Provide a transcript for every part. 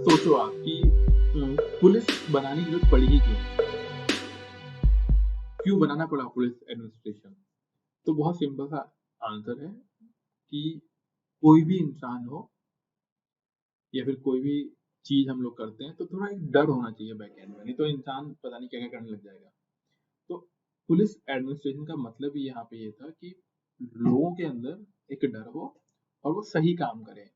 सोचो आप कि पुलिस बनाने की जरूरत पड़ी ही क्यों बनाना पड़ा पुलिस एडमिनिस्ट्रेशन? तो बहुत सिंपल सा आंसर है कि कोई भी इंसान हो या फिर कोई भी चीज हम लोग करते हैं तो थोड़ा एक डर होना चाहिए बैक एंड में, नहीं तो इंसान पता नहीं क्या क्या करने लग जाएगा। तो पुलिस एडमिनिस्ट्रेशन का मतलब ही यहाँ पे ये था कि लोगों के अंदर एक डर हो और वो सही काम करें।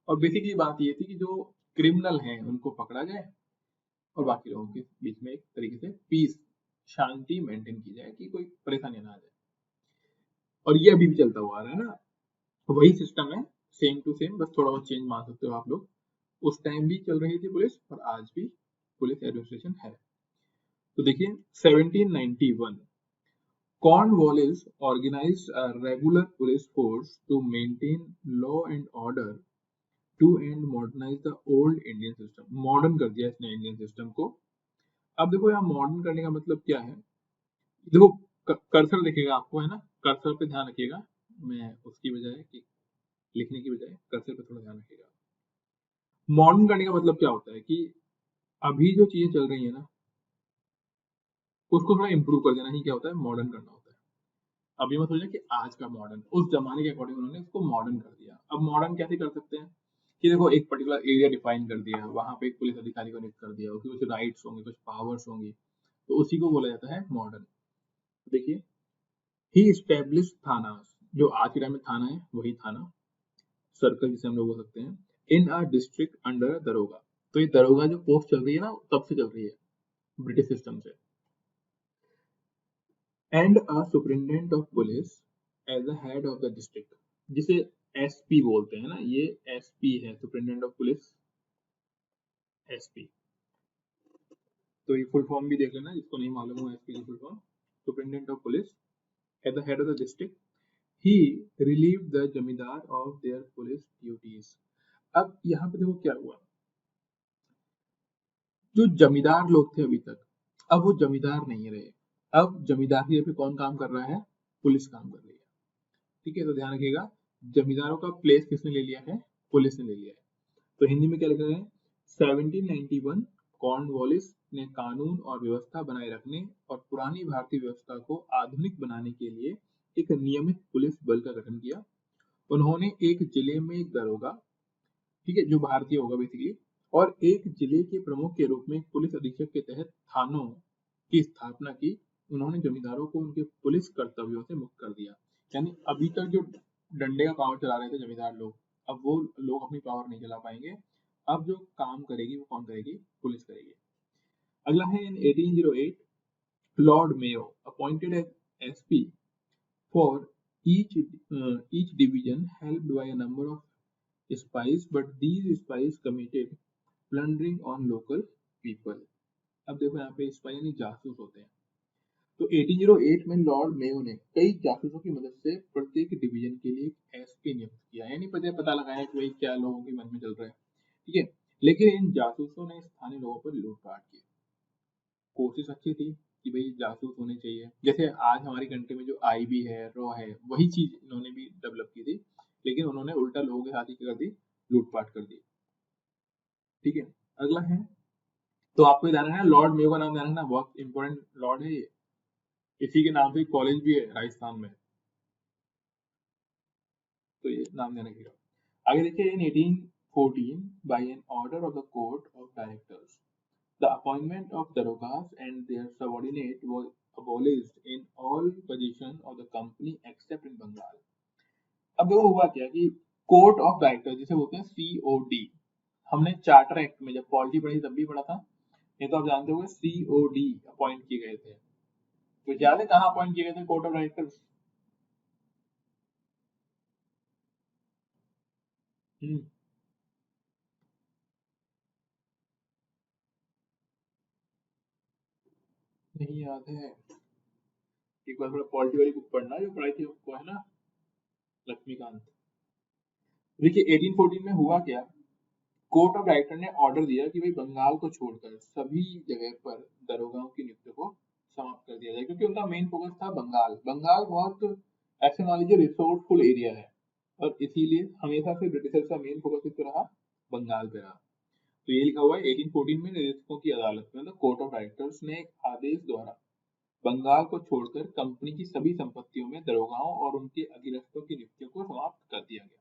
और बेसिकली बात ये थी कि जो क्रिमिनल हैं उनको पकड़ा जाए और बाकी लोगों के बीच में एक तरीके से पीस, शांति मेंटेन की जाए कि कोई परेशानी ना आ जाए। और ये अभी भी चलता हुआ आ रहा है ना, वही सिस्टम है, सेम टू सेम, बस थोड़ा बहुत चेंज मान सकते हो आप लोग। उस टाइम भी चल रही थी पुलिस और आज भी पुलिस एडमिनिस्ट्रेशन है। तो देखिए 1791 Cornwallis organized a regular police force to maintain law and order to and modernize the old Indian system। Modern कर दिया इसने इंडियन सिस्टम को। अब देखो यहाँ मॉडर्न करने का मतलब क्या है, देखो कर्सर दिखेगा आपको है ना, कर्सर पे ध्यान रखिएगा। मैं उसकी बजाय कि लिखने की बजाय कर्सर पे थोड़ा ध्यान रखिएगा। मॉडर्न करने का मतलब क्या होता है कि अभी जो चीजें चल रही है ना उसको थोड़ा इंप्रूव कर देना ही क्या होता है, मॉडर्न करना होता है। अभी मत सोचना कि आज का मॉडर्न, उस जमाने के अकॉर्डिंग उन्होंने इसको मॉडर्न कर दिया। अब मॉडर्न कैसे कर सकते हैं कि देखो एक पर्टिकुलर एरिया डिफाइन कर दिया, वहां पे एक पुलिस अधिकारी को नियुक्त कर दिया, उसके कुछ राइट्स होंगे, कुछ पावर्स होंगी, तो उसी को बोला जाता है मॉडर्न। देखिए ही स्टेब्लिश थाना, जो आज के टाइम में थाना है वही थाना, सर्कल जिसे हम लोग बोल सकते हैं, इन अ डिस्ट्रिक्ट अंडर दरोगा। तो ये दरोगा जो पोस्ट चल रही है ना तब से चल रही है, ब्रिटिश सिस्टम से। And a superintendent of police as the head of the district, जिसे एसपी बोलते हैं ना, ये एसपी है, सुपरिटेंडेंट ऑफ पुलिस, एसपी। तो ये फुल फॉर्म भी देख लेना जिसको नहीं मालूम हो, एसपी की full form superintendent of police at the head of the district. He relieve the जमींदार ऑफ देयर पुलिस ड्यूटीज। अब यहाँ पे देखो क्या हुआ, जो जमींदार लोग थे अभी तक, अब वो जमींदार नहीं रहे। अब जमींदार की जगह पे कौन काम कर रहा है, पुलिस काम कर रही है। ठीक है, तो ध्यान रखिएगा, जमींदारों का प्लेस किसने ले लिया है, पुलिस ने ले लिया है। तो हिंदी में क्या लिख रहे हैं, 1791 कॉर्नवालिस ने कानून और व्यवस्था बनाए रखने और पुरानी भारतीय व्यवस्था को आधुनिक बनाने के लिए एक नियमित पुलिस बल का गठन किया। उन्होंने एक जिले में एक दरोगा, ठीक है, जो भारतीय होगा बेसिकली, और एक जिले के प्रमुख के रूप में पुलिस अधीक्षक के तहत थानों की स्थापना की। उन्होंने जमींदारों को उनके पुलिस कर्तव्यों से मुक्त कर दिया। यानी अभी तक जो डंडे का पावर चला रहे थे जमींदार लोग, अब वो लोग अपनी पावर नहीं चला पाएंगे। अब जो काम करेगी वो कौन करेगी, पुलिस करेगी। अगला है in 1808 Lord Mayo appointed as SP for each division helped by a number of spies, but these spies committed plundering on local people। अब देखो यहाँ पे स्पाई यानी जासूस होते हैं। तो 1808 में लॉर्ड मेयो ने कई जासूसों की मदद से प्रत्येक डिवीजन के लिए एक एसपी नियुक्त किया, यानी पता लगाया कि भाई क्या लोगों के मन में चल रहा है। ठीक है, लेकिन इन जासूसों ने स्थानीय लोगों पर लूटपाट की। कोशिश अच्छी थी कि भाई जासूस होने चाहिए, जैसे आज हमारी कंट्री में जो आईबी है, रॉ है, वही चीज इन्होंने भी डेवलप की थी, लेकिन उन्होंने उल्टा लोगों के साथ ही कर दी, लूटपाट कर दी। ठीक है, अगला है, तो आपको ध्यान रखना, लॉर्ड मेयो का नाम ध्यान रखना, बहुत इंपॉर्टेंट लॉर्ड है ये। इसी के नाम से कॉलेज भी है राजस्थान में, तो ये नाम ध्यान रखिएगा। आगे देखिए, in 1814 by an order of the court of directors the appointment of darogas and their subordinate was abolished in all positions of the company except in Bengal। अब देखो हुआ क्या कि कोर्ट ऑफ डायरेक्टर जिसे बोलते हैं सीओडी, हमने charter act में जब पॉलिटी पढ़ी तब भी पढ़ा था, ये तो आप जानते होंगे, सीओडी अपॉइंट किए गए थे। तो याद है कहाँ अपॉइंट किए गए थे कोर्ट ऑफ डायरेक्टर्स? नहीं याद है, एक बार थोड़ा पॉलिटी वाली बुक पढ़ना जो पढ़ाई थी आपको, है ना, लक्ष्मीकांत। देखिए 1814 में हुआ क्या, कोर्ट ऑफ डायरेक्टर ने ऑर्डर दिया कि भाई बंगाल को छोड़कर सभी जगह पर दरोगाओं की नियुक्ति को समाप्त कर दिया जाए, क्योंकि उनका मेन फोकस था बंगाल। बंगाल बहुत, ऐसे मान लीजिए, रिसोर्सफुल एरिया है, और इसीलिए हमेशा से ब्रिटिशर्स का मेन फोकस किस पे रहा, बंगाल पे रहा। तो ये लिखा हुआ है 1814 में निदेशकों की अदालत में, मतलब कोर्ट ऑफ डायरेक्टर्स ने एक आदेश द्वारा बंगाल को छोड़कर कंपनी की सभी संपत्तियों में दरोगाओं और उनके अधीनस्थों की नियुक्तियों को समाप्त कर दिया गया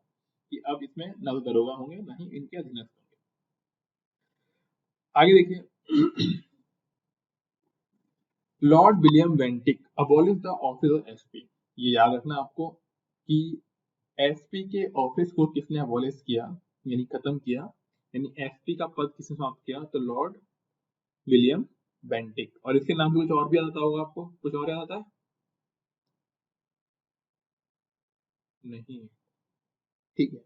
कि अब इसमें न तो दरोगा होंगे न ही इनके अधीनस्थ होंगे। आगे देखिए, Lord William Bentinck abolish the office of SP. ये याद रखना आपको कि एसपी के ऑफिस को किसने अबॉलिश किया, यानी खत्म किया, यानी एसपी का पद किसने समाप्त किया, तो लॉर्ड विलियम बेंटिक। और इसके नाम से कुछ और भी याद आता होगा आपको, कुछ और याद आता है? नहीं, ठीक है,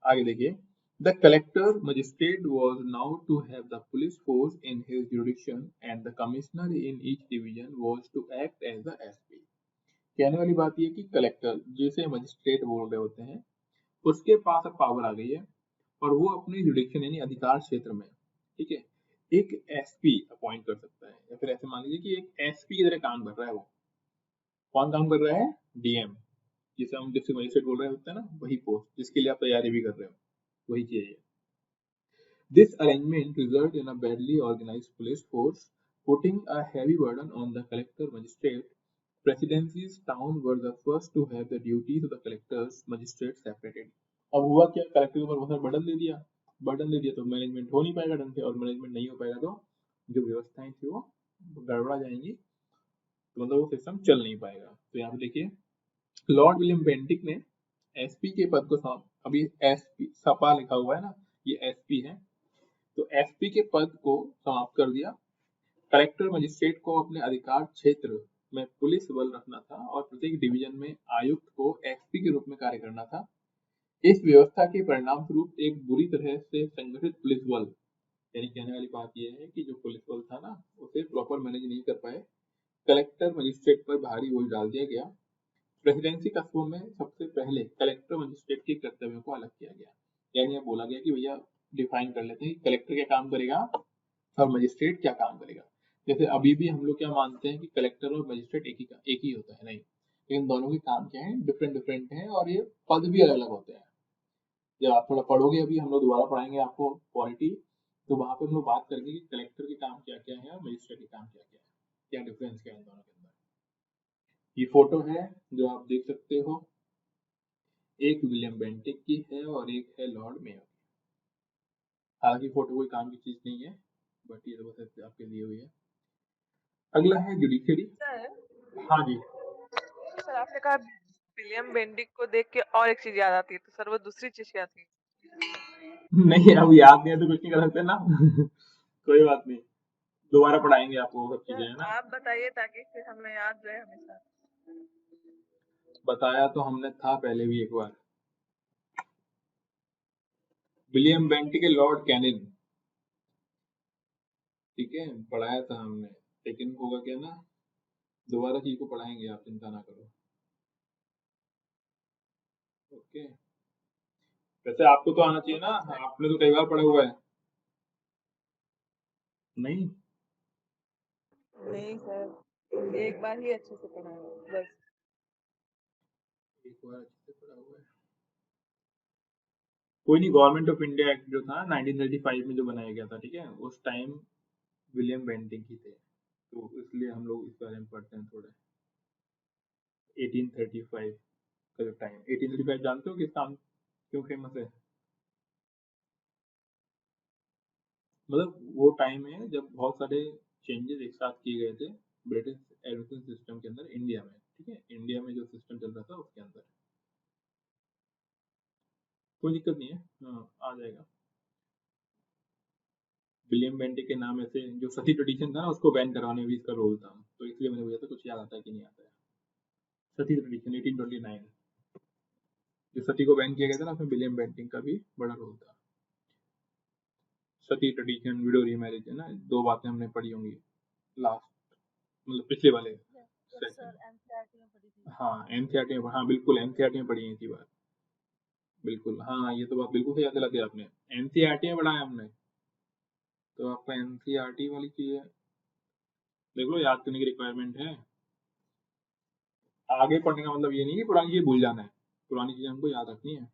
आगे देखिए। The collector magistrate was now to have the police force in his jurisdiction and the commissioner in each division was to act as the SP. कहने वाली बात यह कि कलेक्टर, जिसे मजिस्ट्रेट बोल रहे होते हैं, उसके पास अब पावर आ गई है और वो अपने जुडिक्शन यानी अधिकार क्षेत्र में, ठीक है, एक एसपी अपॉइंट कर सकता है, या फिर ऐसे मान लीजिए कि एक एसपी की तरह काम कर रहा है। वो कौन काम कर रहा है? डीएम, जिसे हम डिस्ट्रिक्ट मजिस्ट्रेट बोल रहे होते हैं ना, वही पोस्ट जिसके लिए आप तैयारी भी कर रहे हो, वही चाहिए। This arrangement resulted in a badly organized police force, putting a heavy burden on the collector magistrate. Presidencies town were the first to have the duties of the collectors magistrate separated. अब हुआ क्या, collector के ऊपर बहुत सारा burden दे दिया तो management हो नहीं पाएगा ढंग से, और मैनेजमेंट नहीं हो पाएगा तो जो व्यवस्थाएं थी वो गड़बड़ा जाएंगी, तो मतलब वो सिस्टम चल नहीं पाएगा। तो यहाँ पे देखिए, लॉर्ड विलियम बेंटिक ने एसपी के पद को अभी एसपी सपा लिखा हुआ है ना, ये एसपी है, तो एसपी के पद को समाप्त कर दिया। कलेक्टर मजिस्ट्रेट को अपने अधिकार क्षेत्र में पुलिस बल रखना था और प्रत्येक डिवीजन में आयुक्त को एसपी के रूप में कार्य करना था। इस व्यवस्था के परिणाम स्वरूप एक बुरी तरह से संगठित पुलिस बल, यानी कहने वाली बात यह है कि जो पुलिस बल था ना, उसे प्रॉपर मैनेज नहीं कर पाए, कलेक्टर मजिस्ट्रेट पर भारी बोझ डाल दिया गया। प्रेसिडेंसी कस्बों में सबसे पहले कलेक्टर मजिस्ट्रेट के कर्तव्यों को अलग किया गया, यानी यह बोला गया कि भैया डिफाइन कर लेते हैं कि कलेक्टर क्या काम करेगा और मजिस्ट्रेट क्या काम करेगा। जैसे अभी भी हम लोग क्या मानते हैं कि कलेक्टर और मजिस्ट्रेट एक ही होता है, नहीं, लेकिन दोनों के काम क्या है, डिफरेंट डिफरेंट हैं और ये पद भी अलग अलग होते हैं। जब आप थोड़ा पढ़ोगे, अभी हम लोग दोबारा पढ़ाएंगे आपको पॉलिटी, तो वहां पे हम लोग बात करेंगे कि कलेक्टर के काम क्या क्या है और मजिस्ट्रेट के काम क्या क्या है, क्या डिफरेंस क्या है इन दोनों के अंदर। ये फोटो है जो आप देख सकते हो, एक विलियम बेंटिक की है और एक है लॉर्ड मेयर की। हालांकि फोटो कोई काम की चीज नहीं है, बट ये तो बस ऐसे आपके लिए हुई है। अगला है जुडिशरी। सर हाँ जी। सर आपने कहा विलियम बेंडिक को देख के और एक चीज याद आती है, तो सर वो दूसरी चीज क्या थी? नहीं, अब याद नहीं है तो कुछ नहीं कर सकते ना। कोई बात नहीं, दोबारा पढ़ाएंगे आपको वो सब चीजें, सर है ना। आप बताइए ताकि फिर हमें याद रहे हमेशा। बताया तो हमने था पहले भी एक बार, विलियम बेंटिक के लॉर्ड कैनिन, ठीक है, पढ़ाया था हमने, लेकिन होगा क्या ना, दोबारा चीज को पढ़ाएंगे, आप चिंता ना करो। ओके, वैसे आपको तो आना चाहिए ना, ओके सर। आपने तो कई बार पढ़ा हुआ है। नहीं, नहीं सर, एक बार ही अच्छे से पढ़ा है बस। एक बार अच्छे से पढ़ा हुआ है, कोई नहीं। गवर्नमेंट ऑफ इंडिया एक्ट जो था 1935 में जो बनाया गया था, ठीक है, उस टाइम विलियम बेंटिक ही थे, तो इसलिए हम लोग इस बारे में पढ़ते हैं थोड़ा। 1835 का जो टाइम, 1835 जानते हो किस काम क्यों फेमस है? मतलब वो टाइम है जब बहुत सारे चेंजेस एक साथ किए गए थे ब्रिटिश एजुकेशन सिस्टम के अंदर इंडिया में, ठीक है, इंडिया में जो सिस्टम चल रहा था उसके अंदर। कोई दिक्कत नहीं है, हाँ, आ जाएगा। विलियम बेंटिक के नाम ऐसे, जो सती ट्रेडिशन था ना उसको बैन करवाने में भी इसका रोल था, तो इसलिए मैंने पूछा था कुछ याद आता है कि नहीं आता है। सती ट्रेडिशन 1829, जो सती को बैन किया गया था ना, उसमें विलियम बेंटिक का भी बड़ा रोल था। सती ट्रेडिशन, विडो रीमैरिज, है ना, दो बातें हमने पढ़ी होंगी लास्ट, मतलब पिछले वाले सेशन। सर एनसीईआरटी में पढ़ी थी। हाँ, एनसीईआरटी में, हाँ बिल्कुल एनसीईआरटी में पढ़ी है इसी बार, बिल्कुल, हाँ ये तो बात बिल्कुल सही याद दिला दी आपने, एनसीईआरटी में पढ़ा है हमने, तो आपका एनसीईआरटी वाली चीज है, देख लो, याद करने की रिक्वायरमेंट है। आगे पढ़ने का मतलब ये नहीं कि पुरानी चीज भूल जाना है, पुरानी चीजें हमको याद रखनी है।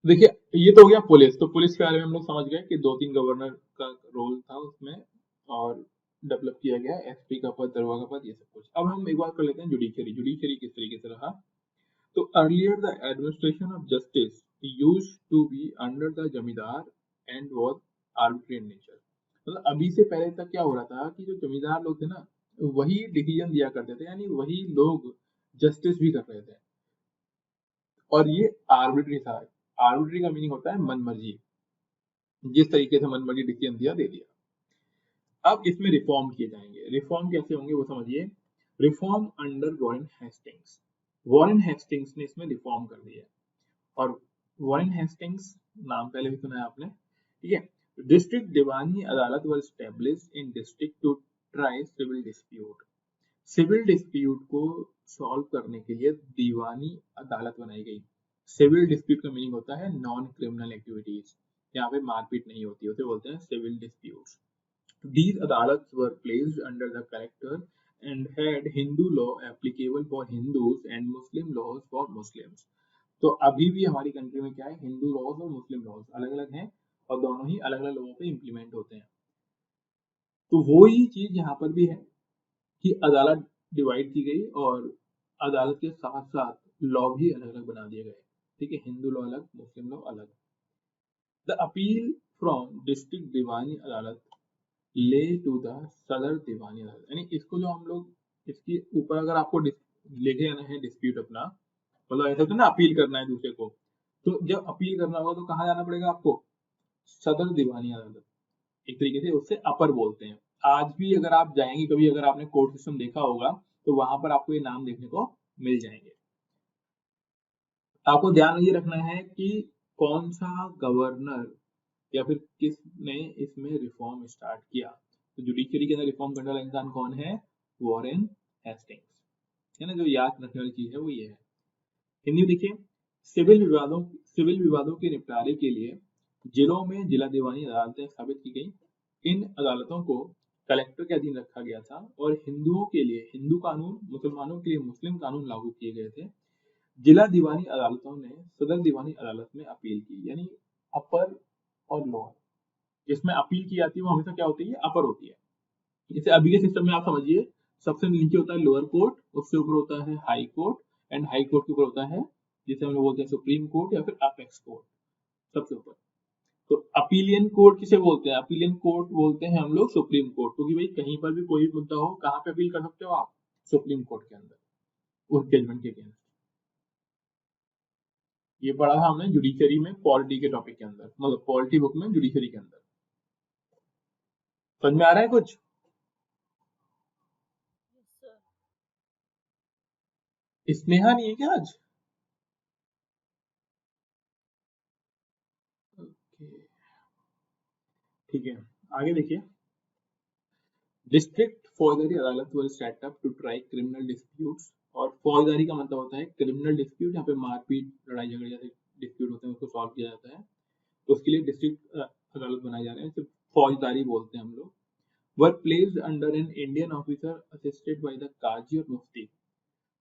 देखिए ये तो हो गया पुलिस। तो पुलिस के बारे में हम लोग समझ गए कि 2-3 गवर्नर का रोल था उसमें और डेवलप किया गया, एसपी का पद, दरोगा का पद, ये सब कुछ। अब हम एक बात कर लेते हैं जुडिशरी। जुडिशरी किस तरीके से रहा? तो earlier the administration of justice used to be under the zamindar and was arbitrary in nature. मतलब अभी से पहले तक क्या हो रहा था कि जो जमींदार लोग थे ना, वही डिसीजन दिया करते थे, यानी वही लोग जस्टिस भी कर रहे थे, और ये आर्बिट्री था। आर्बिट्री का मीनिंग होता है मनमर्जी, जिस तरीके से मनमर्जी डिसीजन दिया दे दिया। अब इसमें रिफॉर्म किए जाएंगे। रिफॉर्म कैसे होंगे वो समझिए। Reform under Warren Hastings. Warren Hastings ने इसमें रिफॉर्म कर दिया। और वॉरेन हेस्टिंग्स नाम पहले भी सुना है आपने, ठीक है। District Diwani Adalat were established in district to try civil dispute. Civil dispute को सॉल्व करने के लिए दीवानी अदालत बनाई गई। सिविल डिस्प्यूट का मीनिंग होता है नॉन क्रिमिनल एक्टिविटीज, यहाँ पे मारपीट नहीं होती, उसे बोलते हैं civil disputes. These adalats were placed under the collector and had Hindu law applicable for Hindus and Muslim laws for Muslims. तो अभी भी हमारी कंट्री में क्या है, हिंदू लॉज और मुस्लिम लॉज अलग अलग हैं और दोनों ही अलग अलग लोगों पे इम्प्लीमेंट होते हैं। तो वो ही चीज यहाँ पर भी है कि अदालत डिवाइड की गई और अदालत के साथ साथ लॉ भी अलग अलग बना दिए गए, ठीक है। हिंदू लॉ अलग, मुस्लिम लॉ अलग। The appeal from district Diwani अदालत ले टू द सदर दीवानी अदालत, यानी इसको जो हम लोग इसके ऊपर अगर आपको लेके आना है डिस्प्यूट अपना, मतलब ऐसा तो ना अपील करना है दूसरे को, तो जब अपील करना होगा तो कहाँ जाना पड़ेगा आपको? सदर दीवानी अदालत। एक तरीके से उससे अपर बोलते हैं। आज भी अगर आप जाएंगे कभी, अगर आपने कोर्ट सिस्टम देखा होगा, तो वहां पर आपको ये नाम देखने को मिल जाएंगे। आपको ध्यान ये रखना है कि कौन सा गवर्नर या फिर किसने इसमें रिफॉर्म स्टार्ट किया। तो जुडिशरी के अंदर रिफॉर्म करने वाला इंसान कौन है? वॉरेन हेस्टिंग्स, है ना। जो याद रखने वाली चीज है वो ये है। हिंदी में देखिए। सिविल विवादों के निपटारे के लिए जिलों में जिला दीवानी अदालतें स्थापित की गई। इन अदालतों को कलेक्टर के अधीन रखा गया था और हिंदुओं के लिए हिंदू कानून, मुसलमानों के लिए मुस्लिम कानून लागू किए गए थे। जिला दीवानी अदालतों ने सदर दीवानी अदालत में अपील की, यानी अपर और लोअर। जिसमें अपील की जाती है वो हमेशा क्या होती है? अपर होती है। जैसे अभी के सिस्टम में आप समझिए, सबसे नीचे होता है लोअर कोर्ट, उससे ऊपर होता है high court, and high court के ऊपर होता है जिसे हम लोग बोलते हैं सुप्रीम कोर्ट या फिर अपेक्स कोर्ट, सबसे ऊपर। तो अपीलियन कोर्ट किसे बोलते हैं? अपीलियन कोर्ट बोलते हैं हम लोग सुप्रीम कोर्ट, क्योंकि भाई कहीं पर भी कोई मुद्दा हो, कहाँ पे अपील कर सकते हो आप? सुप्रीम कोर्ट के अंदर, उस जजमेंट के अगेंस्ट। ये पढ़ा था हमने जुडिशरी में, पॉलिटी के टॉपिक के अंदर, मतलब पॉलिटी बुक में जुडिशरी के अंदर। समझ में आ रहा है कुछ? स्नेहा नहीं है क्या आज? ओके, ठीक है। आगे देखिए। District Faujdari Adalat were setup to try criminal disputes. और फौजदारी का मतलब होता है क्रिमिनल डिस्प्यूट, यहाँ पे मारपीट, लड़ाई झगड़े जैसे डिस्प्यूट होते हैं उसको सॉल्व किया जाता है। तो उसके लिए डिस्ट्रिक्ट अदालत बनाए जा रहे हैं, सिर्फ फौजदारी बोलते हैं हम लोग। Were placed under an Indian officer assisted by the qazi और मुफ्ती।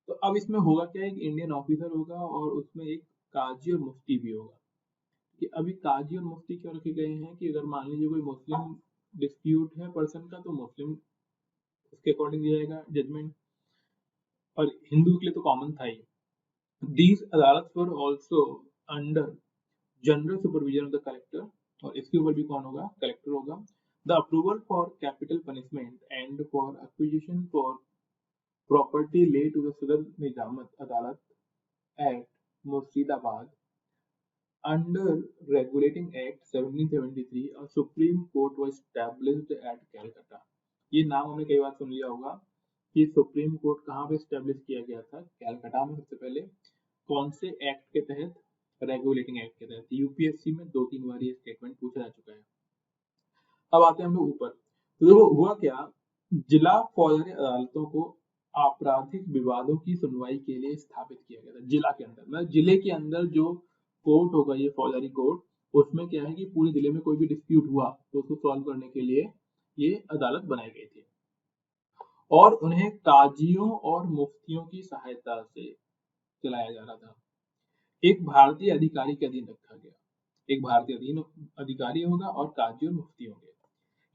तो अब इसमें होगा क्या, एक इंडियन ऑफिसर होगा और उसमें एक काजी और मुफ्ती भी होगा। कि अभी काजी और मुफ्ती क्यों रखे गए हैं कि अगर मान लीजिए कोई मुस्लिम डिस्प्यूट है पर्सन का, तो मुस्लिम उसके अकॉर्डिंग दिया जाएगा जजमेंट, और हिंदू के लिए तो कॉमन था ही। These adalat were also under general supervision of the collector. और इसके ऊपर भी कौन होगा? कलेक्टर होगा। The approval for capital punishment and for acquisition for property lay to the Sadar Nizamat Adalat at Murshidabad under regulating act 1773। और supreme court was established at Calcutta. ये नाम हमने कई बार सुन लिया होगा कि सुप्रीम कोर्ट कहाँ पे स्टैब्लिश किया गया था? कैलकाटा में सबसे पहले। कौन से एक्ट के तहत? रेगुलेटिंग एक्ट के तहत। यूपीएससी में 2-3 बार ये स्टेटमेंट पूछा जा चुका है। अब आते हैं हम लोग ऊपर। तो देखो हुआ क्या, जिला फौजदारी अदालतों को आपराधिक विवादों की सुनवाई के लिए स्थापित किया गया था। जिला के अंदर, मतलब जिले के अंदर जो कोर्ट होगा, ये फौजदारी कोर्ट, उसमें क्या है कि पूरे जिले में कोई भी डिस्प्यूट हुआ तो उसको सॉल्व करने के लिए ये अदालत बनाई गई थी। और उन्हें काजियों और मुफ्तियों की सहायता से चलाया जा रहा था। एक भारतीय अधिकारी के अधीन रखा गया। एक भारतीय अधिकारी होगा और काजी और मुफ्ती होंगे।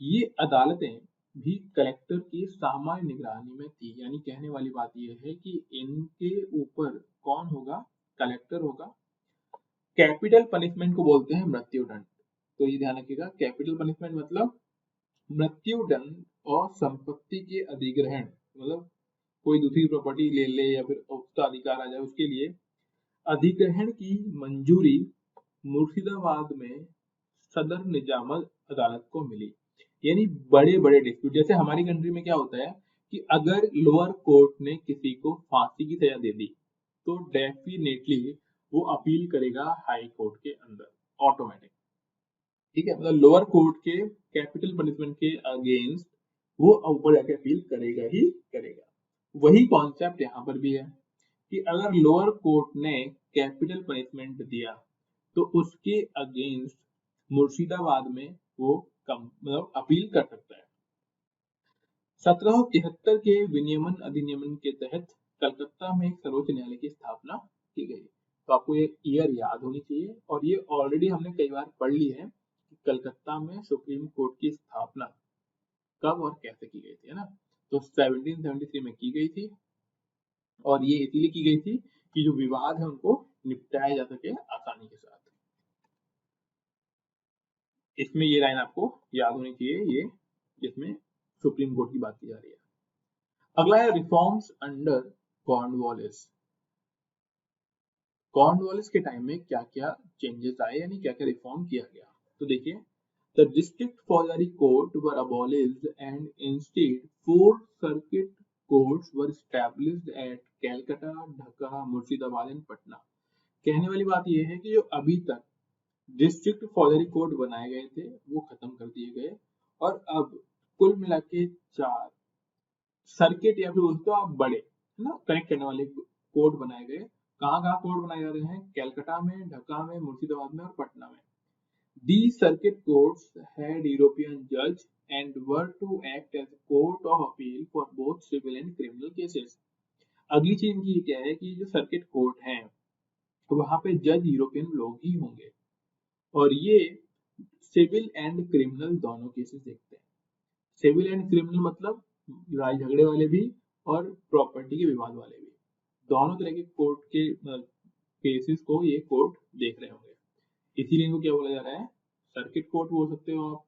ये अदालतें भी कलेक्टर की सामान्य निगरानी में थी। यानी कहने वाली बात यह है कि इनके ऊपर कौन होगा? कलेक्टर होगा। कैपिटल पनिशमेंट को बोलते हैं मृत्यु दंड। तो ये ध्यान रखिएगा, कैपिटल पनिशमेंट मतलब मृत्यु दंड और संपत्ति के अधिग्रहण, मतलब कोई दूसरी प्रॉपर्टी ले ले या फिर उसका अधिकार आ जाए, उसके लिए अधिग्रहण की मंजूरी मुर्शिदाबाद में सदर निजामत अदालत को मिली। यानी बड़े बड़े डिस्प्यूट, जैसे हमारी कंट्री में क्या होता है कि अगर लोअर कोर्ट ने किसी को फांसी की सजा दे दी तो डेफिनेटली वो अपील करेगा हाई कोर्ट के अंदर, ऑटोमेटिक। ठीक है, मतलब लोअर कोर्ट के कैपिटल पनिशमेंट के अगेंस्ट वो ऊपर जाके अपील करेगा ही करेगा। वही कॉन्सेप्ट यहाँ पर भी है कि अगर लोअर कोर्ट ने कैपिटल पनिशमेंट दिया तो उसके अगेंस्ट मुर्शिदाबाद में वो मतलब अपील कर सकता है। 1773 के विनियमन अधिनियम के तहत कलकत्ता में सर्वोच्च न्यायालय की स्थापना की गई। तो आपको ये ईयर याद होनी चाहिए, और ये ऑलरेडी हमने कई बार पढ़ ली है कि कलकत्ता में सुप्रीम कोर्ट की स्थापना कब और कैसे की गई थी, है ना। तो 1773 में की गई थी, और ये इसीलिए की गई थी कि जो विवाद है उनको निपटाया जा सके आसानी के साथ। इसमें ये लाइन आपको याद होनी चाहिए, ये जिसमें सुप्रीम कोर्ट की बात की जा रही है। अगला है रिफॉर्म्स अंडर कॉर्नवालिस। कॉर्नवालिस के टाइम में क्या क्या चेंजेस आए, यानी क्या क्या रिफॉर्म किया गया। तो देखिए, द डिस्ट्रिक्ट फौजदारी court were abolished and instead 4 circuit courts were established eight Calcutta, Dhaka, Murshidabad and Patna. कहने वाली बात यह है कि जो अभी तक डिस्ट्रिक्ट फौजदारी कोर्ट बनाए गए थे वो खत्म कर दिए गए, और अब कुल मिला के 4 सर्किट या फिर उसको आप बड़े, है ना, कनेक्ट करने वाले कोर्ट बनाए गए। कहाँ कहाँ कोर्ट बनाए जा रहे हैं? कैलकाटा में, ढाका में, मुर्शिदाबाद में और पटना में। These circuit courts had European judge and were to act as a court of appeal for both civil and criminal cases. अगली चीज इनकी क्या है कि जो सर्किट कोर्ट हैं वहां पे जज यूरोपियन लोग ही होंगे, और ये सिविल एंड क्रिमिनल दोनों केसेस देखते हैं। सिविल एंड क्रिमिनल मतलब लड़ाई झगड़े वाले भी और प्रॉपर्टी के विवाद वाले भी, दोनों तरह के कोर्ट के केसेस को ये कोर्ट देख रहे होंगे। इसीलिए इनको क्या बोला जा रहा है? सर्किट कोर्ट बोल सकते हो आप,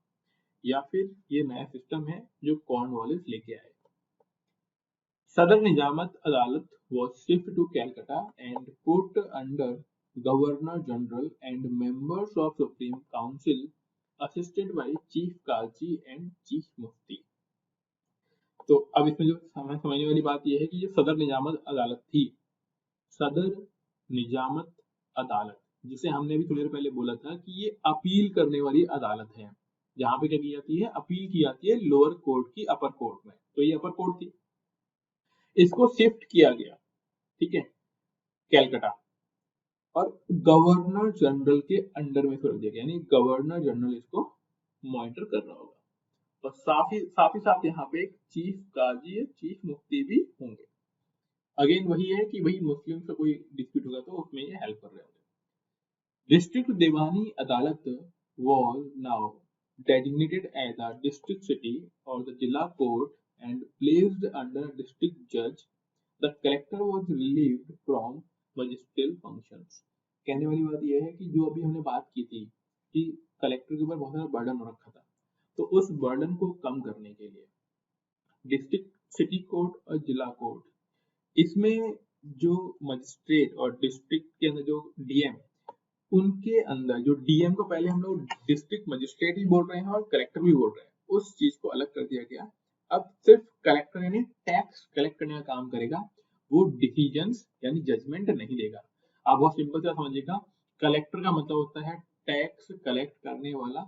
या फिर ये नया सिस्टम है जो कॉर्नवालिस लेके आए। सदर निजामत अदालत was shipped to Calcutta and put under Governor General and members of Supreme Council assisted by Chief Kazi and Chief Mufti। तो अब इसमें जो समझने वाली बात यह है कि जो सदर निजामत अदालत थी, सदर निजामत अदालत, जिसे हमने भी थोड़ी देर पहले बोला था कि ये अपील करने वाली अदालत है, जहां पे क्या की जाती है? अपील की जाती है लोअर कोर्ट की अपर कोर्ट में। तो ये अपर कोर्ट थी, इसको शिफ्ट किया गया, ठीक है, कैलकाटा, और गवर्नर जनरल के अंडर में कर दिया गया। यानी गवर्नर जनरल इसको मॉनिटर कर रहा होगा, और साथ ही साथ यहाँ पे एक चीफ काजी, चीफ मुफ्ती भी होंगे। अगेन वही है कि वही मुस्लिम से कोई डिस्प्यूट होगा तो उसमें ये हेल्प कर रहे होंगे। डिस्ट्रिक्ट दीवानी अदालत was now designated as a district city or the Jilla court and placed under a district judge. The collector was relieved from magisterial functions. कहने वाली बात यह है कि जो अभी हमने बात की थी कि कलेक्टर के ऊपर बहुत सारा बर्डन हो रखा था, तो उस बर्डन को कम करने के लिए डिस्ट्रिक्ट सिटी कोर्ट और जिला कोर्ट, इसमें जो मजिस्ट्रेट और डिस्ट्रिक्ट के अंदर जो डीएम, उनके अंदर जो डीएम को पहले हम लोग डिस्ट्रिक्ट मजिस्ट्रेट ही बोल रहे हैं और कलेक्टर भी बोल रहे हैं, उस चीज को अलग कर दिया गया। अब सिर्फ कलेक्टर यानी टैक्स कलेक्ट करने का काम करेगा, वो डिसीजंस यानी जजमेंट नहीं देगा। आप बहुत सिंपल से समझिएगा, कलेक्टर का मतलब होता है टैक्स कलेक्ट करने वाला,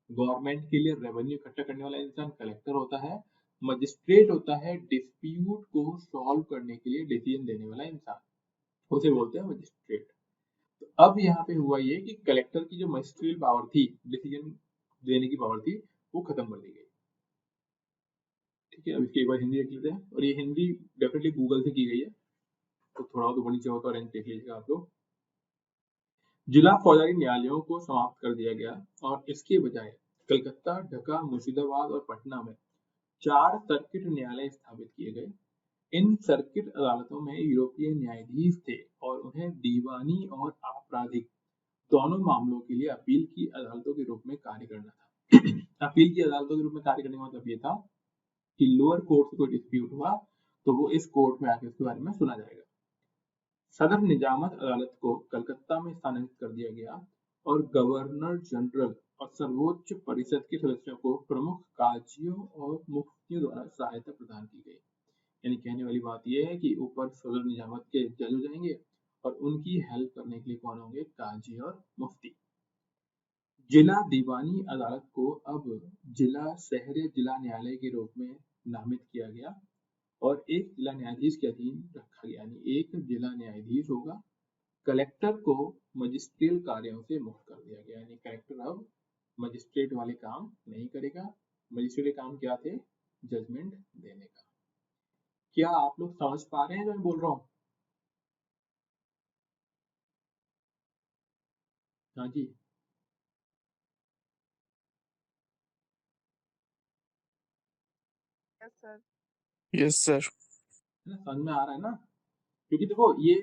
गवर्नमेंट के लिए रेवेन्यू इकट्ठा करने वाला इंसान कलेक्टर होता है। मजिस्ट्रेट होता है डिस्प्यूट को सॉल्व करने के लिए डिसीजन देने वाला इंसान, उसे बोलते हैं मजिस्ट्रेट। तो अब यहाँ पे हुआ ये कि कलेक्टर की जो मजिस्ट्रियल पावर थी, डिसीजन देने की पावर थी, वो खत्म कर दी गई। ठीक है, अब इसकी एक बार हिंदी देख लेते हैं, और ये हिंदी डेफिनेटली गूगल से की गई है, तो थोड़ा तो नीचे होता है, देख लीजिएगा आप लोग। जिला फौजदारी न्यायालयों को समाप्त कर दिया गया और इसके बजाय कलकत्ता, ढाका, मुर्शिदाबाद और पटना में 4 सर्किट न्यायालय स्थापित किए गए। इन सर्किट अदालतों में यूरोपीय न्यायाधीश थे और उन्हें दीवानी और आपराधिक दोनों मामलों के लिए अपील की अदालतों के रूप में कार्य करना था। अपील की अदालतों के रूप में कार्य करने का मतलब ये था कि लोअर कोर्ट से कोई डिस्प्यूट हुआ तो वो इस कोर्ट में आके उसके बारे में सुना जाएगा। सदर निजामत अदालत को कलकत्ता में स्थानांतरित कर दिया गया और गवर्नर जनरल और सर्वोच्च परिषद के सदस्यों को प्रमुख काजियों और मुफ्तियों द्वारा सहायता प्रदान की गई। यानी कहने वाली बात यह है कि ऊपर सदर निजामत के जज हो जाएंगे और उनकी हेल्प करने के लिए कौन होंगे? काजी और मुफ्ती। जिला दीवानी अदालत को अब जिला शहर जिला न्यायालय के रूप में नामित किया गया और एक जिला न्यायाधीश के अधीन रखा गया। यानी एक जिला न्यायाधीश होगा। कलेक्टर को मजिस्ट्रियल कार्यों से मुक्त कर दिया गया। यानी कलेक्टर अब मजिस्ट्रेट वाले काम नहीं करेगा। मजिस्ट्रेट के काम क्या थे? जजमेंट देने का। क्या आप लोग समझ पा रहे हैं जो मैं बोल रहा हूँ? हाँ जी, यस सर। Yes sir. है ना? समझ में आ रहा है ना? क्योंकि देखो ये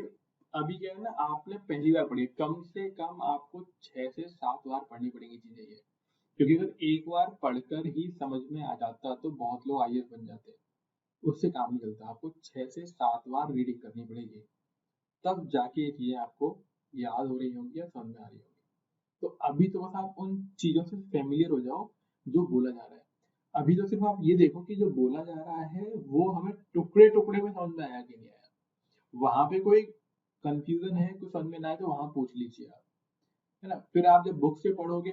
अभी क्या है ना, आपने पहली बार पढ़ी, कम से कम आपको 6 से 7 बार पढ़नी पड़ेंगी चीजें ये। क्योंकि अगर एक बार पढ़कर ही समझ में आ जाता तो बहुत लोग आईएएस बन जाते, उससे काम नहीं चलता। आपको 6 से 7 बार रीडिंग करनी पड़ेगी, तब जाके ये चीजें आपको याद हो रही होंगी या समझ में आ रही होंगी। तो अभी तो बस आप उन चीजों से फेमिलियर हो जाओ जो बोला जा रहा है। अभी तो सिर्फ आप ये देखो कि जो बोला जा रहा है वो हमें टुकड़े टुकड़े में समझ में आया कि नहीं आया। वहां पे कोई कंफ्यूजन है, कुछ समझ में ना आए तो वहां पूछ लीजिए आप, है ना? फिर आप जब बुक से पढ़ोगे,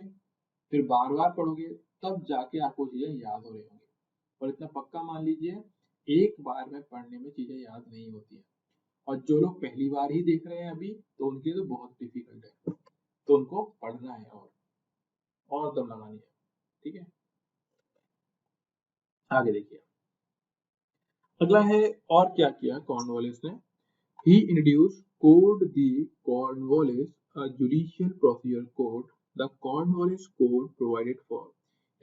फिर बार बार पढ़ोगे, तब जाके आपको चीजें याद हो रही होंगी। और इतना पक्का मान लीजिए, एक बार में पढ़ने में चीजें याद नहीं होती है। और जो लोग पहली बार ही देख रहे हैं अभी, तो उनके लिए तो बहुत डिफिकल्ट है, तो उनको पढ़ना है और दम लगानी है। ठीक है, आगे देखिए। अगला है, और क्या किया कॉर्नवालिस ने? He introduced Code the Cornwallis, a judicial procedure code. The Cornwallis Code provided for,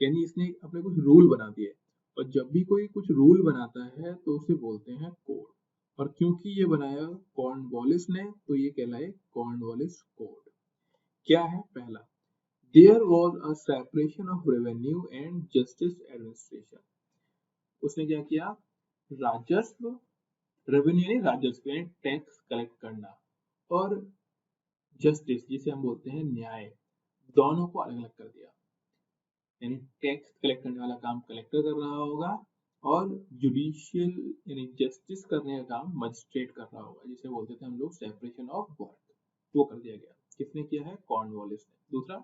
यानी इसने अपने कुछ रूल बना दिए, और जब भी कोई कुछ रूल बनाता है तो उसे बोलते हैं कोड। और क्योंकि ये बनाया कॉर्नवालिस ने, तो ये कहलाए कॉर्नवालिस कोड। क्या है? पहला, there was a separation of revenue and justice administration. उसने क्या किया? राजस्व, रेवेन्यू यानी राजस्व यानी टैक्स कलेक्ट करना, और जस्टिस जिसे हम बोलते हैं न्याय, दोनों को अलग अलग कर दिया। यानी टैक्स कलेक्ट करने वाला काम कलेक्टर कर रहा होगा और जुडिशियल यानी जस्टिस करने का काम मजिस्ट्रेट कर रहा होगा, जिसे बोलते थे हम लोग सेपरेशन ऑफ वर्क, वो कर दिया गया। किसने किया है? कॉर्नवालिस ने। दूसरा,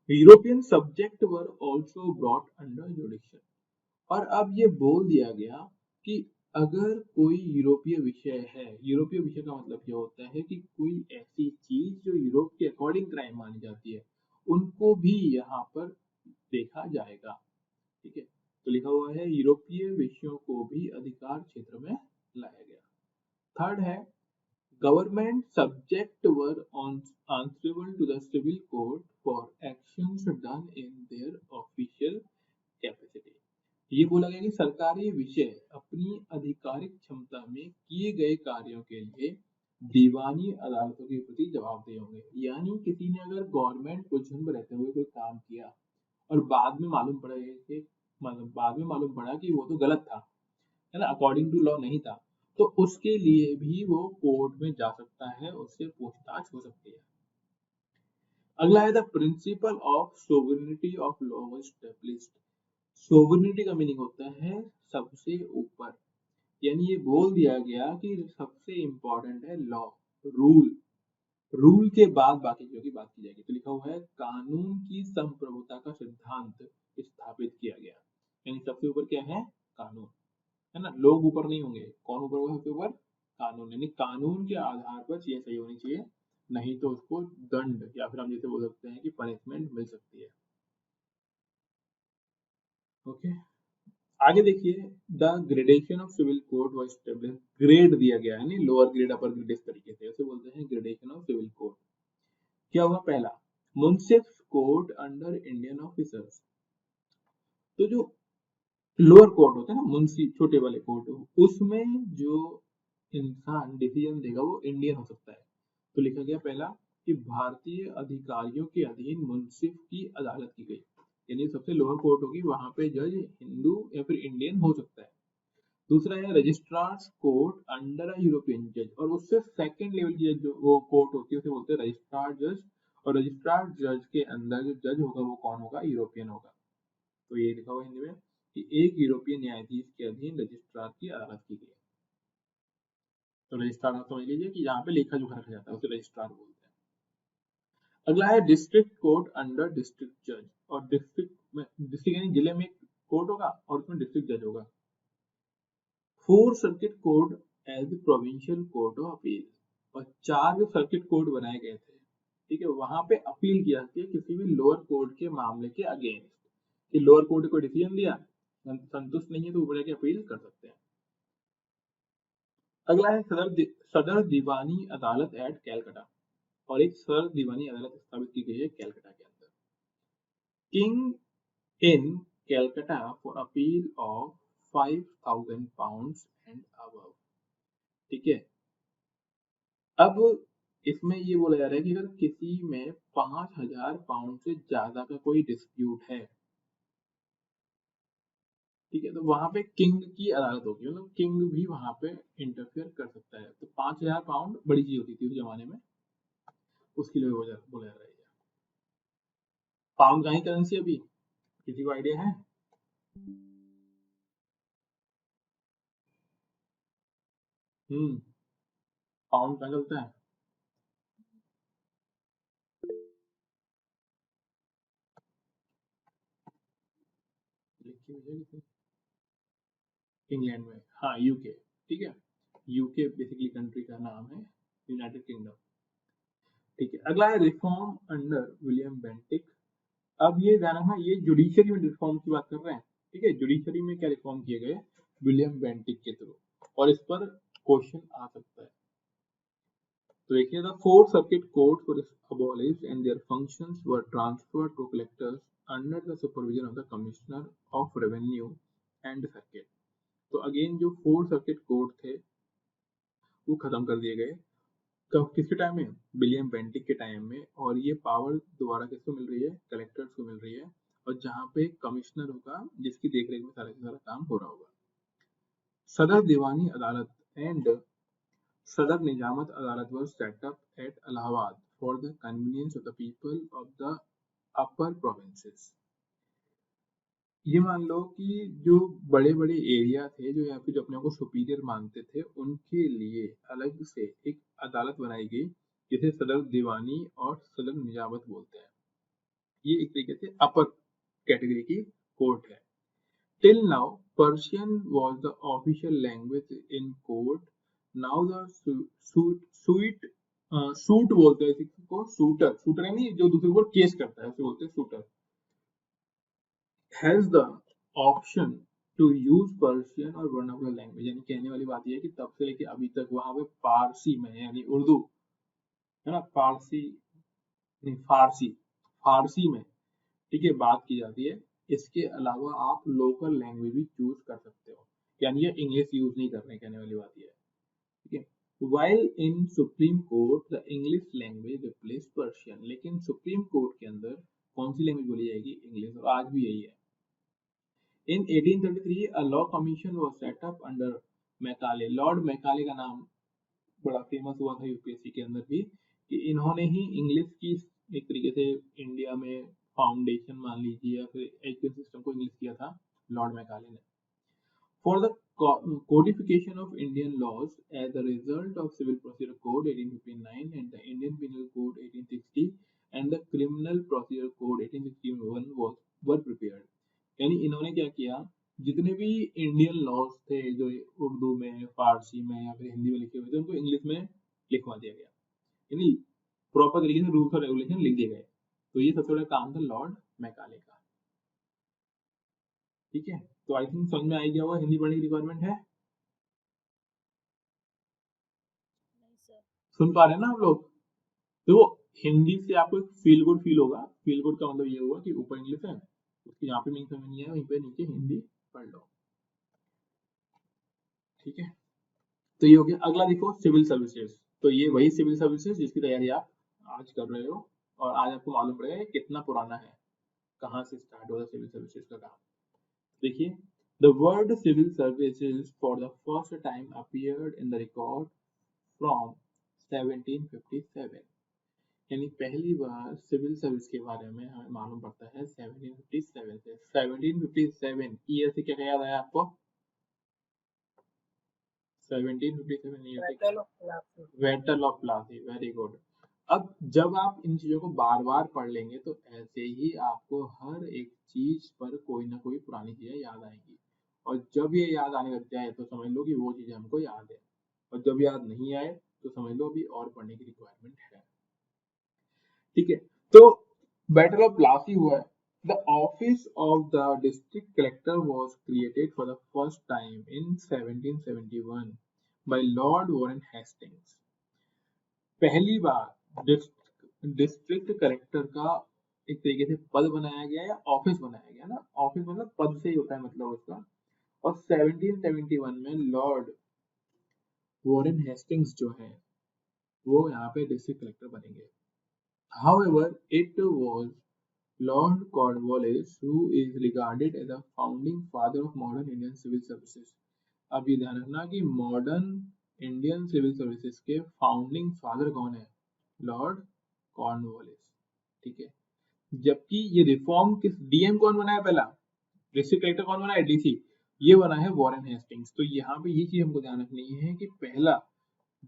European subject were also brought under जुडिक्शन। और अब ये बोल दिया गया कि अगर कोई यूरोपीय विषय है, यूरोपीय विषय का मतलब ये होता है कि कोई ऐसी चीज जो यूरोप के अकॉर्डिंग क्राइम मानी जाती है, उनको भी यहाँ पर देखा जाएगा। ठीक है, तो लिखा हुआ है यूरोपीय विषयों को भी अधिकार क्षेत्र में लाया गया। थर्ड है, government subject were answerable to the civil court for actions done in their official capacity. ये बोला गया कि सरकारी विषय अपनी आधिकारिक क्षमता में किए गए कार्यों के लिए दीवानी अदालतों के प्रति जवाबदेह होंगे। यानी किसी ने अगर गवर्नमेंट पोजीशन पर रहते हुए कोई काम किया और बाद में मालूम पड़ा कि मतलब बाद में मालूम पड़ा कि वो तो गलत था, है ना, अकॉर्डिंग टू लॉ नहीं था, तो उसके लिए भी वो कोर्ट में जा सकता है, उससे पूछताछ हो सकती है। अगला है, the principle of sovereignty of law was established. Sovereignty का मीनिंग होता है सबसे ऊपर। यानी ये बोल दिया गया कि सबसे इंपॉर्टेंट है लॉ, रूल, रूल के बाद बाकी चीजों की बात की जाएगी। तो लिखा हुआ है कानून की संप्रभुता का सिद्धांत स्थापित किया गया। यानी सबसे ऊपर क्या है? कानून, है ना? लोग ऊपर नहीं होंगे, कौन ऊपर होगा? सबसे ऊपर कानून। यानी कानून के आधार पर चीजें सही होनी चाहिए, नहीं तो उसको दंड या फिर हम जैसे बोल सकते हैं कि पनिशमेंट मिल सकती है। ओके, आगे देखिए, the gradation of civil code was established. Grade दिया गया है, लोअर ग्रेड अपर ग्रेड, इस तरीके से उसे बोलते हैं ग्रेडेशन ऑफ सिविल कोड। क्या हुआ? पहला, मुंसिफ कोर्ट अंडर इंडियन ऑफिसर्स। तो जो लोअर कोर्ट होता है ना, मुंशी छोटे वाले कोर्ट, उसमें जो इंसान डिसीजन देगा वो इंडियन हो सकता है। तो लिखा गया पहला कि भारतीय अधिकारियों के अधीन मुंसिफ की अदालत की गई, यानी सबसे लोअर कोर्ट होगी, वहां पे जज हिंदू या फिर इंडियन हो सकता है। दूसरा है registrars court under a European जज, और उससे सेकंड लेवल की जो वो कोर्ट होती है उसे बोलते हैं रजिस्ट्रार जज, और रजिस्ट्रार जज के अंदर जो जज होगा वो कौन होगा? यूरोपियन होगा। तो ये लिखा हुआ हिंदी में कि एक यूरोपियन न्यायाधीश के अधीन रजिस्ट्रार की अदालत की गई। तो रजिस्ट्रार आप समझ लीजिए कि यहाँ पे लेखा जोखा रखा जाता है, उसे रजिस्ट्रार बोलते हैं। अगला है डिस्ट्रिक्ट कोर्ट अंडर डिस्ट्रिक्ट जज, और डिस्ट्रिक्ट में, डिस्ट्रिक्ट यानी जिले में एक कोर्ट होगा और उसमें डिस्ट्रिक्ट जज होगा। Four circuit court as provincial court of appeal, और 4 जो सर्किट कोर्ट बनाए गए थे, ठीक है, वहां पे अपील किया जाती है किसी भी लोअर कोर्ट के मामले के अगेंस्ट, कि लोअर कोर्ट को डिसीजन दिया, संतुष्ट नहीं है तो ऊपर जाके अपील कर सकते हैं। अगला है सदर दीवानी अदालत एट कैलकाटा, और एक सदर दीवानी अदालत स्थापित की गई है कैलकाटा के अंदर। King in Calcutta for appeal of £5,000 and above. ठीक है, अब इसमें ये बोला जा रहा है कि अगर किसी में £5,000 से ज्यादा का कोई डिस्प्यूट है, ठीक है, तो वहां पे किंग की अदालत होगी, मतलब किंग भी वहां पे इंटरफेयर कर सकता है। तो £5,000 बड़ी चीज होती थी उस जमाने में, उसके लिए बोला जा रहा है। पाउंड कहाँ की करेंसी अभी, किसी को आइडिया है? हम्म, पाउंड कहाँ चलता है? लिखी हुई है किसी? इंग्लैंड में, हाँ, यूके। ठीक है, यूके बेसिकली कंट्री का नाम है, यूनाइटेड किंगडम। ठीक है, अगला है रिफॉर्म अंडर विलियम बेंटिक। अब ये ध्यान रखना, ये जुडिशरी में रिफॉर्म की बात कर रहे हैं। ठीक है, जुडिशरी में क्या रिफॉर्म किए गए? विलियम बेंटिक के थ्रू, और इस पर क्वेश्चन आ सकता है। तो देखिए, the four circuit courts were abolished and their functions were transferred to collectors under the supervision of the commissioner of revenue and circuit। तो अगेन जो फोर सर्किट कोर्ट थे वो खत्म कर दिए गए। कब, किसके टाइम में? विलियम बेंटिक के टाइम में। और ये पावर दोबारा किसको मिल रही है? कलेक्टर्स को मिल रही है, और जहाँ पे कमिश्नर होगा जिसकी देखरेख में सारा का सारा काम हो रहा होगा। सदर दीवानी अदालत and Sadar Nizamat Adalat were set up at Allahabad for the convenience of the people of the upper provinces. ये मान लो कि जो बड़े बड़े एरिया थे, जो यहाँ पे जो अपने को सुपीरियर मानते थे, उनके लिए अलग से एक अदालत बनाई गई जिसे सदर दीवानी और सदर निजामत बोलते हैं। ये एक तरीके से अपर कैटेगरी की कोर्ट है। Till now Persian was the official language in court. Now the suit suit बोलते हैं इसको, शूटर, शूटर यानी जो दूसरे को केस करता है उसे बोलते हैं suitor, has the option to use Persian और वर्नाकुलर लैंग्वेज। यानी कहने वाली बात यह है कि तब से लेके अभी तक वहां पे पारसी में, यानी उर्दू है ना, पारसी नहीं, फारसी, फारसी में, ठीक है, बात की जाती है। इसके अलावा आप लोकल लैंग्वेज भी चूज कर सकते हो, यानी ये इंग्लिश यूज नहीं कर रहे, कहने वाली बात यह है। ठीक है, while in supreme court the English language replace Persian, लेकिन सुप्रीम कोर्ट के अंदर कौन सी लैंग्वेज बोली जाएगी? इंग्लिश, और आज भी यही है। In 1833, a law commission was set up under Macaulay. Lord Macaulay का नाम बड़ा फेमस हुआ था यूपीएससी के अंदर भी, कि इन्होंने ही इंग्लिश की एक तरीके से इंडिया में फाउंडेशन मान लीजिए, या फिर एजुकेशन सिस्टम को इंग्लिश किया था लॉर्ड मैकाले ने। For the codification of Indian laws as a result of Civil Procedure Code 1859 and the Indian Penal Code 1860 and the Criminal Procedure Code 1861 were prepared। यानी इन्होंने क्या किया, जितने भी इंडियन लॉज थे जो उर्दू में, फारसी में या फिर हिंदी में लिखे हुए थे, उनको इंग्लिश में लिखवा दिया गया, यानी प्रॉपर तरीके से रूल्स और रेगुलेशन लिख दिए गए। तो ये सबसे बड़ा काम था लॉर्ड मैकाले का। ठीक है, तो आई थिंक समझ में आ गया होगा हिंदी पढ़ने की रिक्वायरमेंट है। सुन पा रहे हैं ना आप लोग? तो हिंदी से आपको एक फील गुड फील होगा। फील गुड का मतलब ये होगा कि ऊपर इंग्लिश है, उसकी यहाँ पे मीनिंग समझ नहीं आया, वहीं पे नीचे हिंदी पढ़ लो। ठीक है, तो ये हो गया। अगला देखो सिविल सर्विसेज। तो ये वही सिविल सर्विसेज जिसकी तैयारी आप आज कर रहे हो, और आज आपको मालूम पड़ेगा ये कितना पुराना है, कहाँ से स्टार्ट हुआ सिविल सर्विसेज का काम। देखिए, the word civil services for the first time appeared in the record from 1757। यानी पहली बार सिविल सर्विस के बारे में हमें मालूम पड़ता है 1757 से। 1757 ईयर से क्या याद आया आपको? 1757 ईयर से battle of Plassey, very good. अब जब आप इन चीजों को बार बार पढ़ लेंगे तो ऐसे ही आपको हर एक चीज पर कोई ना कोई पुरानी चीजें याद आएंगी, और जब ये याद आने लग जाए तो समझ लो कि वो चीजें हमको याद है, और जब याद नहीं आए तो समझ लो अभी और पढ़ने की रिक्वायरमेंट है। ठीक है, तो बैटल ऑफ प्लासी हुआ है। The office of the district collector was created for the first time in 1771 by Lord Warren Hastings. पहली बार डिस्ट्रिक्ट कलेक्टर का एक तरीके से पद बनाया गया या ऑफिस बनाया गया ना, ऑफिस मतलब पद से ही होता है मतलब उसका, और 1771 में लॉर्ड वॉरेन हेस्टिंग्स जो है वो यहाँ पे डिस्ट्रिक्ट कलेक्टर बनेंगे। However, it was Lord Cornwallis who is regarded as the founding father of modern Indian civil services. अब ये ध्यान रखना कि मॉडर्न इंडियन सिविल सर्विसेज के फाउंडिंग फादर कौन है? Lord Cornwallis. ठीक है, जबकि ये रिफॉर्म किस डीएम कौन बना है? पहला डिस्ट्रिक्ट कलेक्टर कौन बना है? डीसी। ये बना है वॉरेन हेस्टिंग्स। तो यहाँ पे ये चीज हमको ध्यान रखनी है कि पहला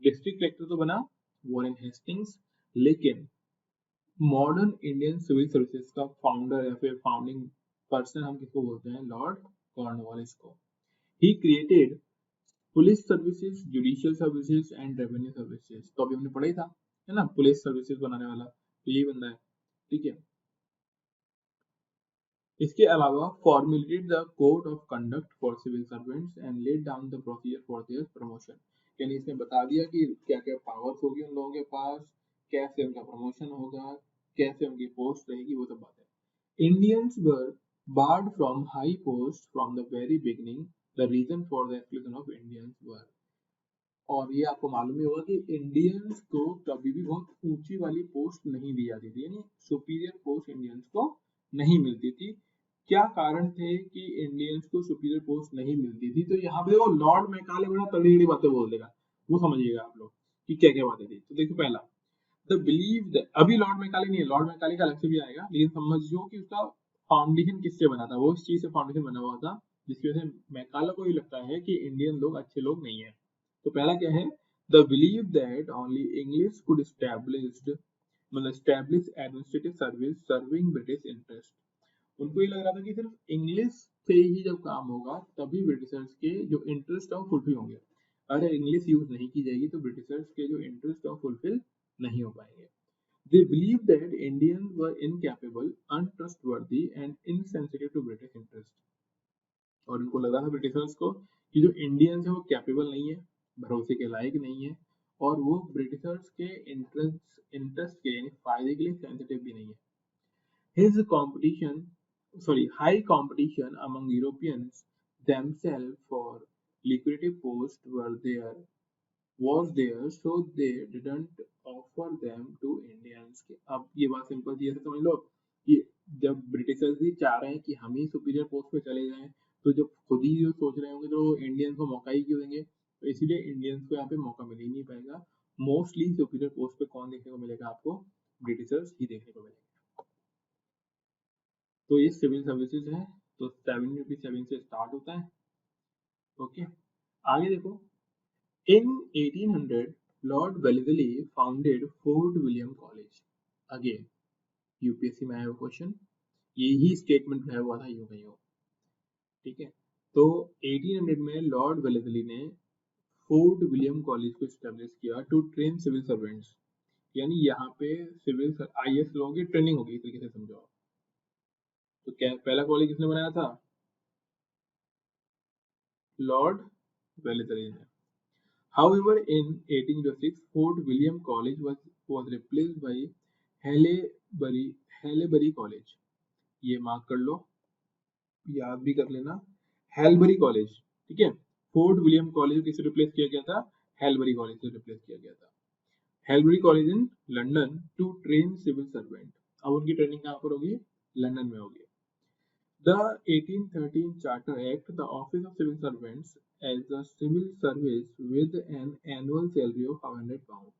डिस्ट्रिक्ट कलेक्टर तो बना वॉरेन हेस्टिंग्स, लेकिन मॉडर्न इंडियन सिविल सर्विसेज का फाउंडर या फिर फाउंडिंग पर्सन हम किसको बोलते हैं? लॉर्ड कॉर्नवालिस को। He created police services, judicial services and revenue services. तो अभी हमने पढ़ा ही था, है ना, पुलिस सर्विसेज बनाने वाला तो यही बंदा है। ठीक है, इसके अलावा formulated the code of conduct for civil servants and laid down the procedure for their promotion. यानी इसने बता दिया कि क्या क्या पावर्स होगी उन लोगों के पास, कैसे उनका प्रमोशन होगा, कैसे उनकी पोस्ट रहेगी, वो सब बात है। Indians were barred from high post from the very beginning. The reason for the exclusion of Indians were, और ये आपको मालूम ही होगा कि इंडियंस को कभी भी बहुत ऊंची वाली पोस्ट नहीं दी जाती थी, यानी सुपीरियर पोस्ट इंडियंस को नहीं मिलती थी। क्या कारण थे कि इंडियंस को सुपीरियर पोस्ट नहीं मिलती थी? तो यहाँ पे वो लॉर्ड मैकाले बड़ा तगड़ी बातें बोल देगा, वो समझिएगा आप लोग कि क्या क्या बातें थी। तो देखो, पहला द बिलीव दैट, अभी लॉर्ड मैकाले नहीं है, लॉर्ड मैकाले का अलग से भी आएगा, लेकिन समझो कि उसका फाउंडेशन किससे बना था, वो इस चीज से फाउंडेशन बना हुआ था जिसकी वजह से मैकाला को ये लगता है कि इंडियन लोग अच्छे लोग नहीं है। तो पहला क्या है? The believe that only English could established, मतलब establish administrative service serving British interest. उनको ये लग रहा था कि सिर्फ इंग्लिश से ही जब काम होगा तभी ब्रिटिशर्स के जो इंटरेस्ट है वो फुलफिल होंगे। अगर इंग्लिश यूज नहीं की जाएगी तो ब्रिटिशर्स के जो इंटरेस्ट है वो फुलफिल नहीं हो पाएंगे। They believed that Indians were incapable, untrustworthy, and insensitive to British interest. और उनको लगा था ब्रिटिशर्स को कि जो इंडियंस है वो कैपेबल नहीं है, भरोसे के लायक नहीं है, और वो ब्रिटिशर्स के इंटरेस्ट के यानी फायदे के लिए सेंसिटिव भी नहीं है। His competition, high competition among Europeans themselves for lucrative posts was there, so they didn't offer them to Indians. अब ये बात सिंपल सी ऐसे समझ लो कि जब ब्रिटिशर्स ही चाह रहे हैं कि हम ही सुपीरियर पोस्ट पे चले जाएं, तो जब खुद ही जो सोच रहे होंगे तो इंडियंस को मौका ही क्यों देंगे? तो इसीलिए इंडियंस को यहाँ पे मौका मिल ही नहीं पाएगा। मोस्टली सुपीरियर पोस्ट पे कौन देखने को मिलेगा आपको? ब्रिटिशर्स ही देखने को मिलेगा। तो ये सिविल सर्विसेज है, तो 1757 से स्टार्ट होता है। ओके, आगे देखो। In 1800, Lord Wellesley founded Fort William College. Again, UPSC में आया हुआ क्वेश्चन, यही स्टेटमेंट है हुआ था यूं कहीं हो। ठीक है, तो 1800 में लॉर्ड वेलेस्ली ने फोर्ट विलियम कॉलेज को स्टैब्लिश किया टू ट्रेन सिविल सर्वेंट्स। यानी यहाँ पे सिविल आईएएस लोगों की ट्रेनिंग होगी, तरीके से समझो। तो क्या पहला कॉलेज किसने बनाया था? लॉर्ड वेलेस्ली ने। However, in 1806, Fort William College was replaced by Haileybury Haileybury college, ये मार्क कर लो, याद भी कर लेना, हेलबरी कॉलेज, ठीक है। फोर्ट विलियम कॉलेज किसे रिप्लेस किया गया था? हेलबरी कॉलेज से रिप्लेस किया गया था। Haileybury college in London to train civil servant, अब उनकी ट्रेनिंग कहाँ पर होगी? लंदन में होगी। The 1813 Charter Act, the Office of Civil Servants as a civil service with an annual salary of £500।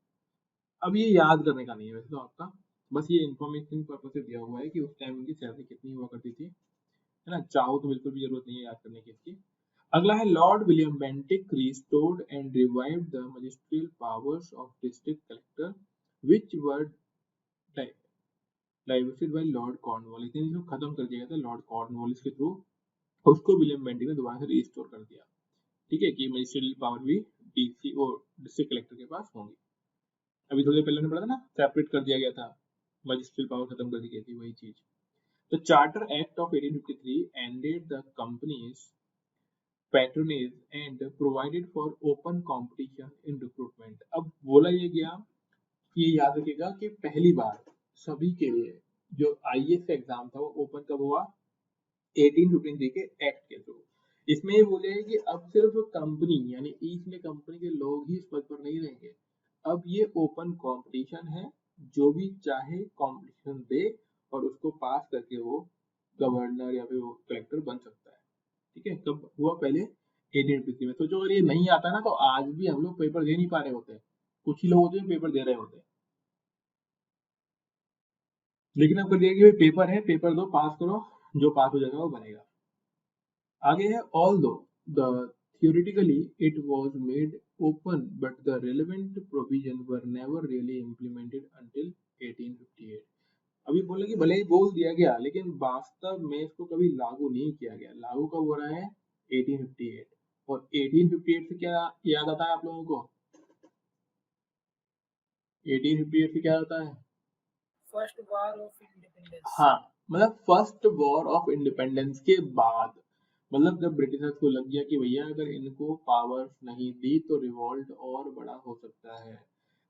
अब ये याद करने का नहीं है वैसे तो आपका, बस ये इन्फॉर्मेशन पर्पज से दिया हुआ है कि उस टाइम उनकी सैलरी कितनी हुआ करती थी, है ना। चाहो तो बिल्कुल भी जरूरत नहीं है याद करने की इसकी। अगला है Lord William Bentinck restored and revived the magisterial powers of district collector which were diverted by Lord Cornwallis, इसको खत्म कर दिया गया था लॉर्ड कॉर्नवालिस के थ्रू, उसको विलियम बेंटिक ने दोबारा से रिस्टोर कर दिया, ठीक है, कि मैजिस्ट्रियल पावर भी डीसी और डिस्ट्रिक्ट कलेक्टर के पास होंगी। अभी थोड़ी देर पहले ने पढ़ा था ना, सेपरेट कर दिया गया था, मैजिस्ट्रियल पावर खत्म कर दी गई थी, वही चीज। The Charter Act of 1853 ended the company's patronage and provided for open competition in recruitment। अब बोला ये गया, ये याद रखिएगा कि पहली बार सभी के लिए जो आईएएस का एग्जाम था वो ओपन कब हुआ? 1853 के एक्ट के थ्रू। इसमें ये बोले कि अब सिर्फ कंपनी यानी ईस्ट इंडिया कंपनी के लोग ही इस पद पर नहीं रहेंगे, अब ये ओपन कंपटीशन है, जो भी चाहे कंपटीशन दे और उसको पास करके वो गवर्नर या फिर वो कलेक्टर बन सकता है, ठीक है। कब हुआ? पहले 1853 में। सोचो अगर ये नहीं आता ना तो आज भी हम लोग पेपर दे नहीं पा रहे होते, कुछ ही लोग होते हैं पेपर दे रहे होते, लेकिन अब कर दिया कि भाई पेपर है, पेपर दो, पास करो, जो पास हो जाएगा वो बनेगा। आगे है although the theoretically it was made open but the relevant provisions were never really implemented until 1858। अभी बोले कि भले ही बोल दिया गया लेकिन वास्तव में इसको कभी लागू नहीं किया गया। लागू कब हो रहा है? 1858। और 1858 से क्या याद आता है आप लोगों को? 1858 से क्या आता है? First war of independence. हाँ, मतलब फर्स्ट वॉर ऑफ इंडिपेंडेंस के बाद, मतलब जब ब्रिटिशर्स को लग गया कि भैया अगर इनको पावर नहीं दी तो रिवॉल्ट और बड़ा हो सकता है,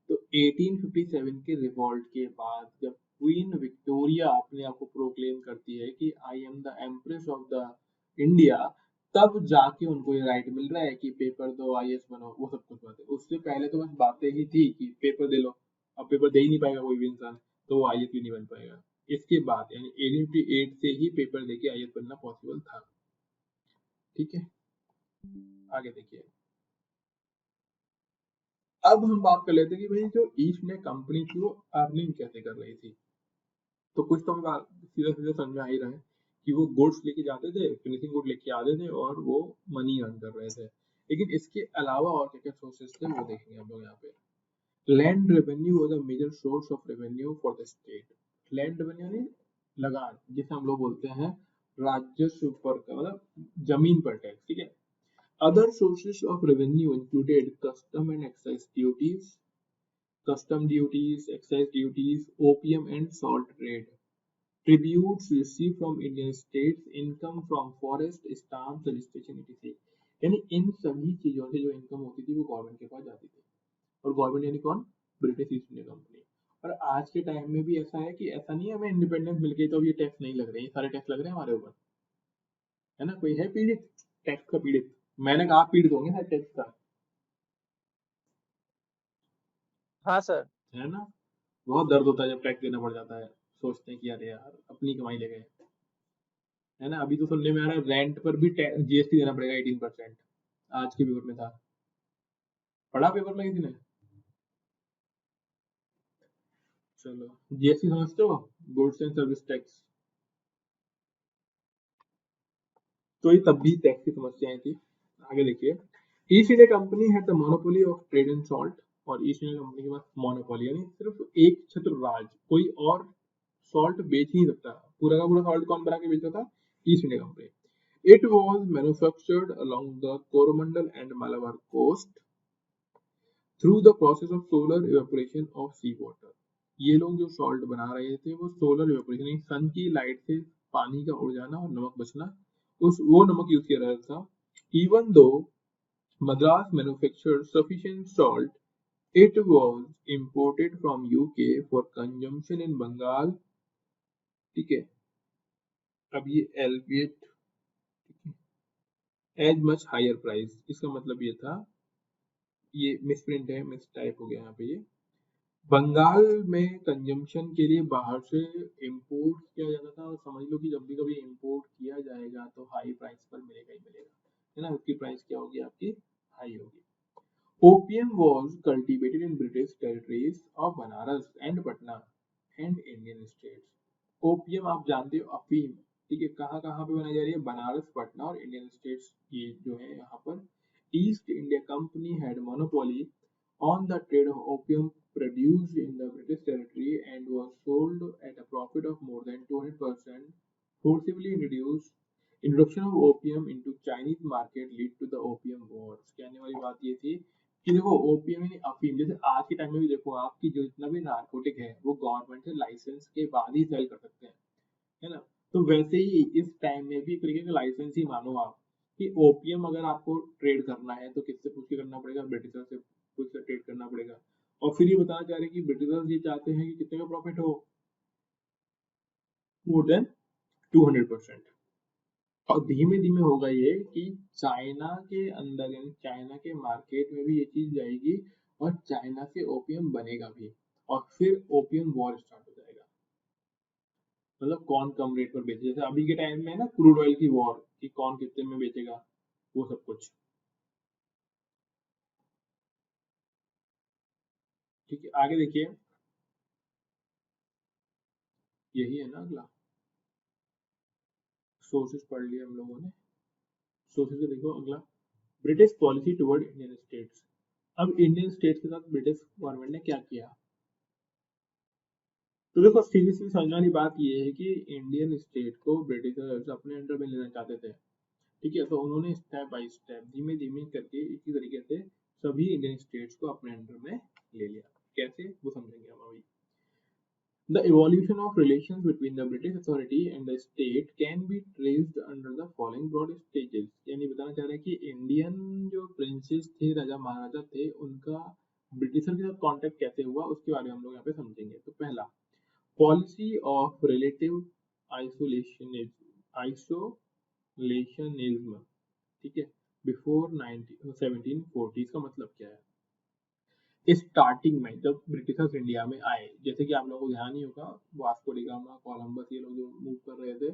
तो 1857 के रिवॉल्ट के बाद जब क्वीन विक्टोरिया अपने आप को प्रोक्लेम करती है कि I am the empress of the India, तब जाके उनको ये राइट मिल रहा है कि पेपर दो, आईएएस बनो, वो सब कुछ बातें। उससे पहले तो बस बातें ही थी कि पेपर दे लो, अब पेपर दे ही नहीं पाएगा कोई भी इंसान, तो वो आईएएस भी नहीं बन पाएगा। इसके बाद यानी 1858 से ही पेपर देके आईएएस बनना पॉसिबल था, ठीक है। आगे देखिए, अब हम बात कर लेते हैं कि भाई जो ईस्ट इंडिया कंपनी थी वो अर्निंग कैसे कर रही थी। तो कुछ तो हमें सीधा सीधा समझ में आ ही रहा है कि वो गुड्स लेके जाते थे, फिनिशिंग गुड लेके आते थे और वो मनी अर्न कर रहे थे। लेकिन इसके अलावा और क्या क्या सोर्सेस थे वो देखेंगे हम लोग यहाँ पे। Land revenue was a major source of revenue for the state. Land revenue यानी लगान, जिसे हम लोग बोलते हैं राजस्व पर का, मतलब जमीन पर टैक्स, ठीक है। Other sources of revenue included custom and excise duties, custom duties, excise duties, opium and salt trade, tributes received from Indian states, income from forest, stamps, registration etc। यानी इन सभी चीजों से जो इनकम होती थी वो गवर्नमेंट के पास जाती थी, और गवर्नमेंट यानी कौन? British east India company. और आज के टाइम में भी ऐसा है कि ऐसा नहीं है हमें इंडिपेंडेंस मिल गई तो अब ये टैक्स नहीं लग रहे, ये सारे टैक्स लग रहे हैं हमारे ऊपर, है ना। कोई है पीड़ित टैक्स का? पीड़ित मैंने कहा पीड़ित होंगे ना टैक्स का, हाँ सर। है ना। बहुत दर्द होता है जब टैक्स देना पड़ जाता है, सोचते हैं कि अरे यार अपनी कमाई ले गए, है ना। अभी तो सुनने में आ रहा है रेंट पर भी जीएसटी देना पड़ेगा 18%, आज के पेपर में था, पढ़ा पेपर में किसी ने? चलो, जीएसटी समझते हो? Goods and service tax. तो ये तब भी टैक्स की समस्याएं थी। आगे देखिए, east India company had the monopoly of trade in salt, और ईस्ट इंडिया कंपनी के पास मोनोपोली यानी सिर्फ एक छत्र राज, कोई और सॉल्ट बेच नहीं सकता। पूरा का पूरा सॉल्ट कौन बना के बेचता था? East India company. It was manufactured along the Coromandel and Malabar coast through the process of solar evaporation of sea water। ये लोग जो सॉल्ट बना रहे थे वो सोलर इवेपोरेशन यानी सन की लाइट से पानी का उड़ जाना और नमक बचना, उस वो नमक यूज किया रहा था। Even though Madras manufactured sufficient salt It was imported from UK for consumption in Bengal. ठीक है, अब ये albeit as much higher price, इसका मतलब ये था, ये मिसप्रिंट है, मिस टाइप हो गया यहाँ पे, ये बंगाल में कंजम्पशन के लिए बाहर से इंपोर्ट किया जाता था, और समझ लो कि जब भी कभी इंपोर्ट किया जाएगा तो हाई प्राइस पर मिलेगा ही मिलेगा, है ना, उसकी प्राइस क्या होगी, आपकी हाई होगी। Opium was cultivated in British territories of Banaras and Patna and Indian states. Opium आप जानते हो, अफीम, ठीक है, कहाँ कहाँ पे बनाई जा रही है, बनारस, पटना और इंडियन स्टेट्स, ये जो है यहाँ पर। East India company had monopoly on the trade of opium produced in the British territory and was sold at a profit of more than 200%. Forcibly introduction of opium into Chinese market lead to the opium wars। कहने वाली बात ये थी कि देखो opium यानी अफीम, जैसे आज के टाइम में भी देखो आपकी जो जितना भी नार्कोटिक है वो गवर्नमेंट से लाइसेंस के बाद ही सेल कर सकते हैं, है ना, तो वैसे ही इस टाइम में भी एक तरीके का लाइसेंस ही मानो आप, कि ओपियम अगर आपको ट्रेड करना है तो किससे पूछ के करना पड़ेगा, ब्रिटिशर से पूछ कर ट्रेड करना पड़ेगा। और फिर ये बताना चाह रहे हैं कि ब्रिटिशर्स ये चाहते हैं कि कितने का प्रॉफिट हो, मोर देन 200%। और धीमे धीमे होगा ये कि चाइना के अंदर यानी चाइना के मार्केट में भी ये चीज जाएगी और चाइना से ओपियम बनेगा भी, और फिर ओपियम वॉर स्टार्ट हो जाएगा, मतलब कौन कम रेट पर बेचे, जैसे अभी के टाइम में ना क्रूड ऑयल की वॉर, कि कौन कितने में बेचेगा, वो सब कुछ। ठीक है, आगे देखिए, यही है ना अगला, सोर्सेस पढ़ लिए हम लोगों ने, सोर्सेस से देखो अगला, British policy toward Indian states. अब इंडियन स्टेट्स के साथ ब्रिटिश गवर्नमेंट ने क्या किया, तो देखो सीधी सी समझने वाली बात ये है कि इंडियन स्टेट को ब्रिटिशर्स अपने अंडर में लेना चाहते थे, ठीक है, तो उन्होंने स्टेप बाय स्टेप धीमे धीमे करके इसी तरीके से सभी इंडियन स्टेट्स को अपने अंडर में ले लिया। कैसे, वो समझेंगे हम अभी। The evolution of relations between the British authority and the state can be traced under the following broad stages। यानी बताना चाह रहे हैं कि इंडियन जो प्रिंसेस थे, राजा महाराजा थे, उनका ब्रिटिशर के साथ कांटेक्ट कैसे हुआ उसके बारे में हम लोग यहाँ पे समझेंगे। तो पहला, पॉलिसी ऑफ रिलेटिव आइसोलेशनिज्म, ठीक है, बिफोर 1740। इसका मतलब क्या है, स्टार्टिंग में जब ब्रिटिशर्स इंडिया में आए, जैसे कि आप लोगों को ध्यान ही होगा, वास्को डी गामा, कोलंबस, ये लोग जो मूव कर रहे थे,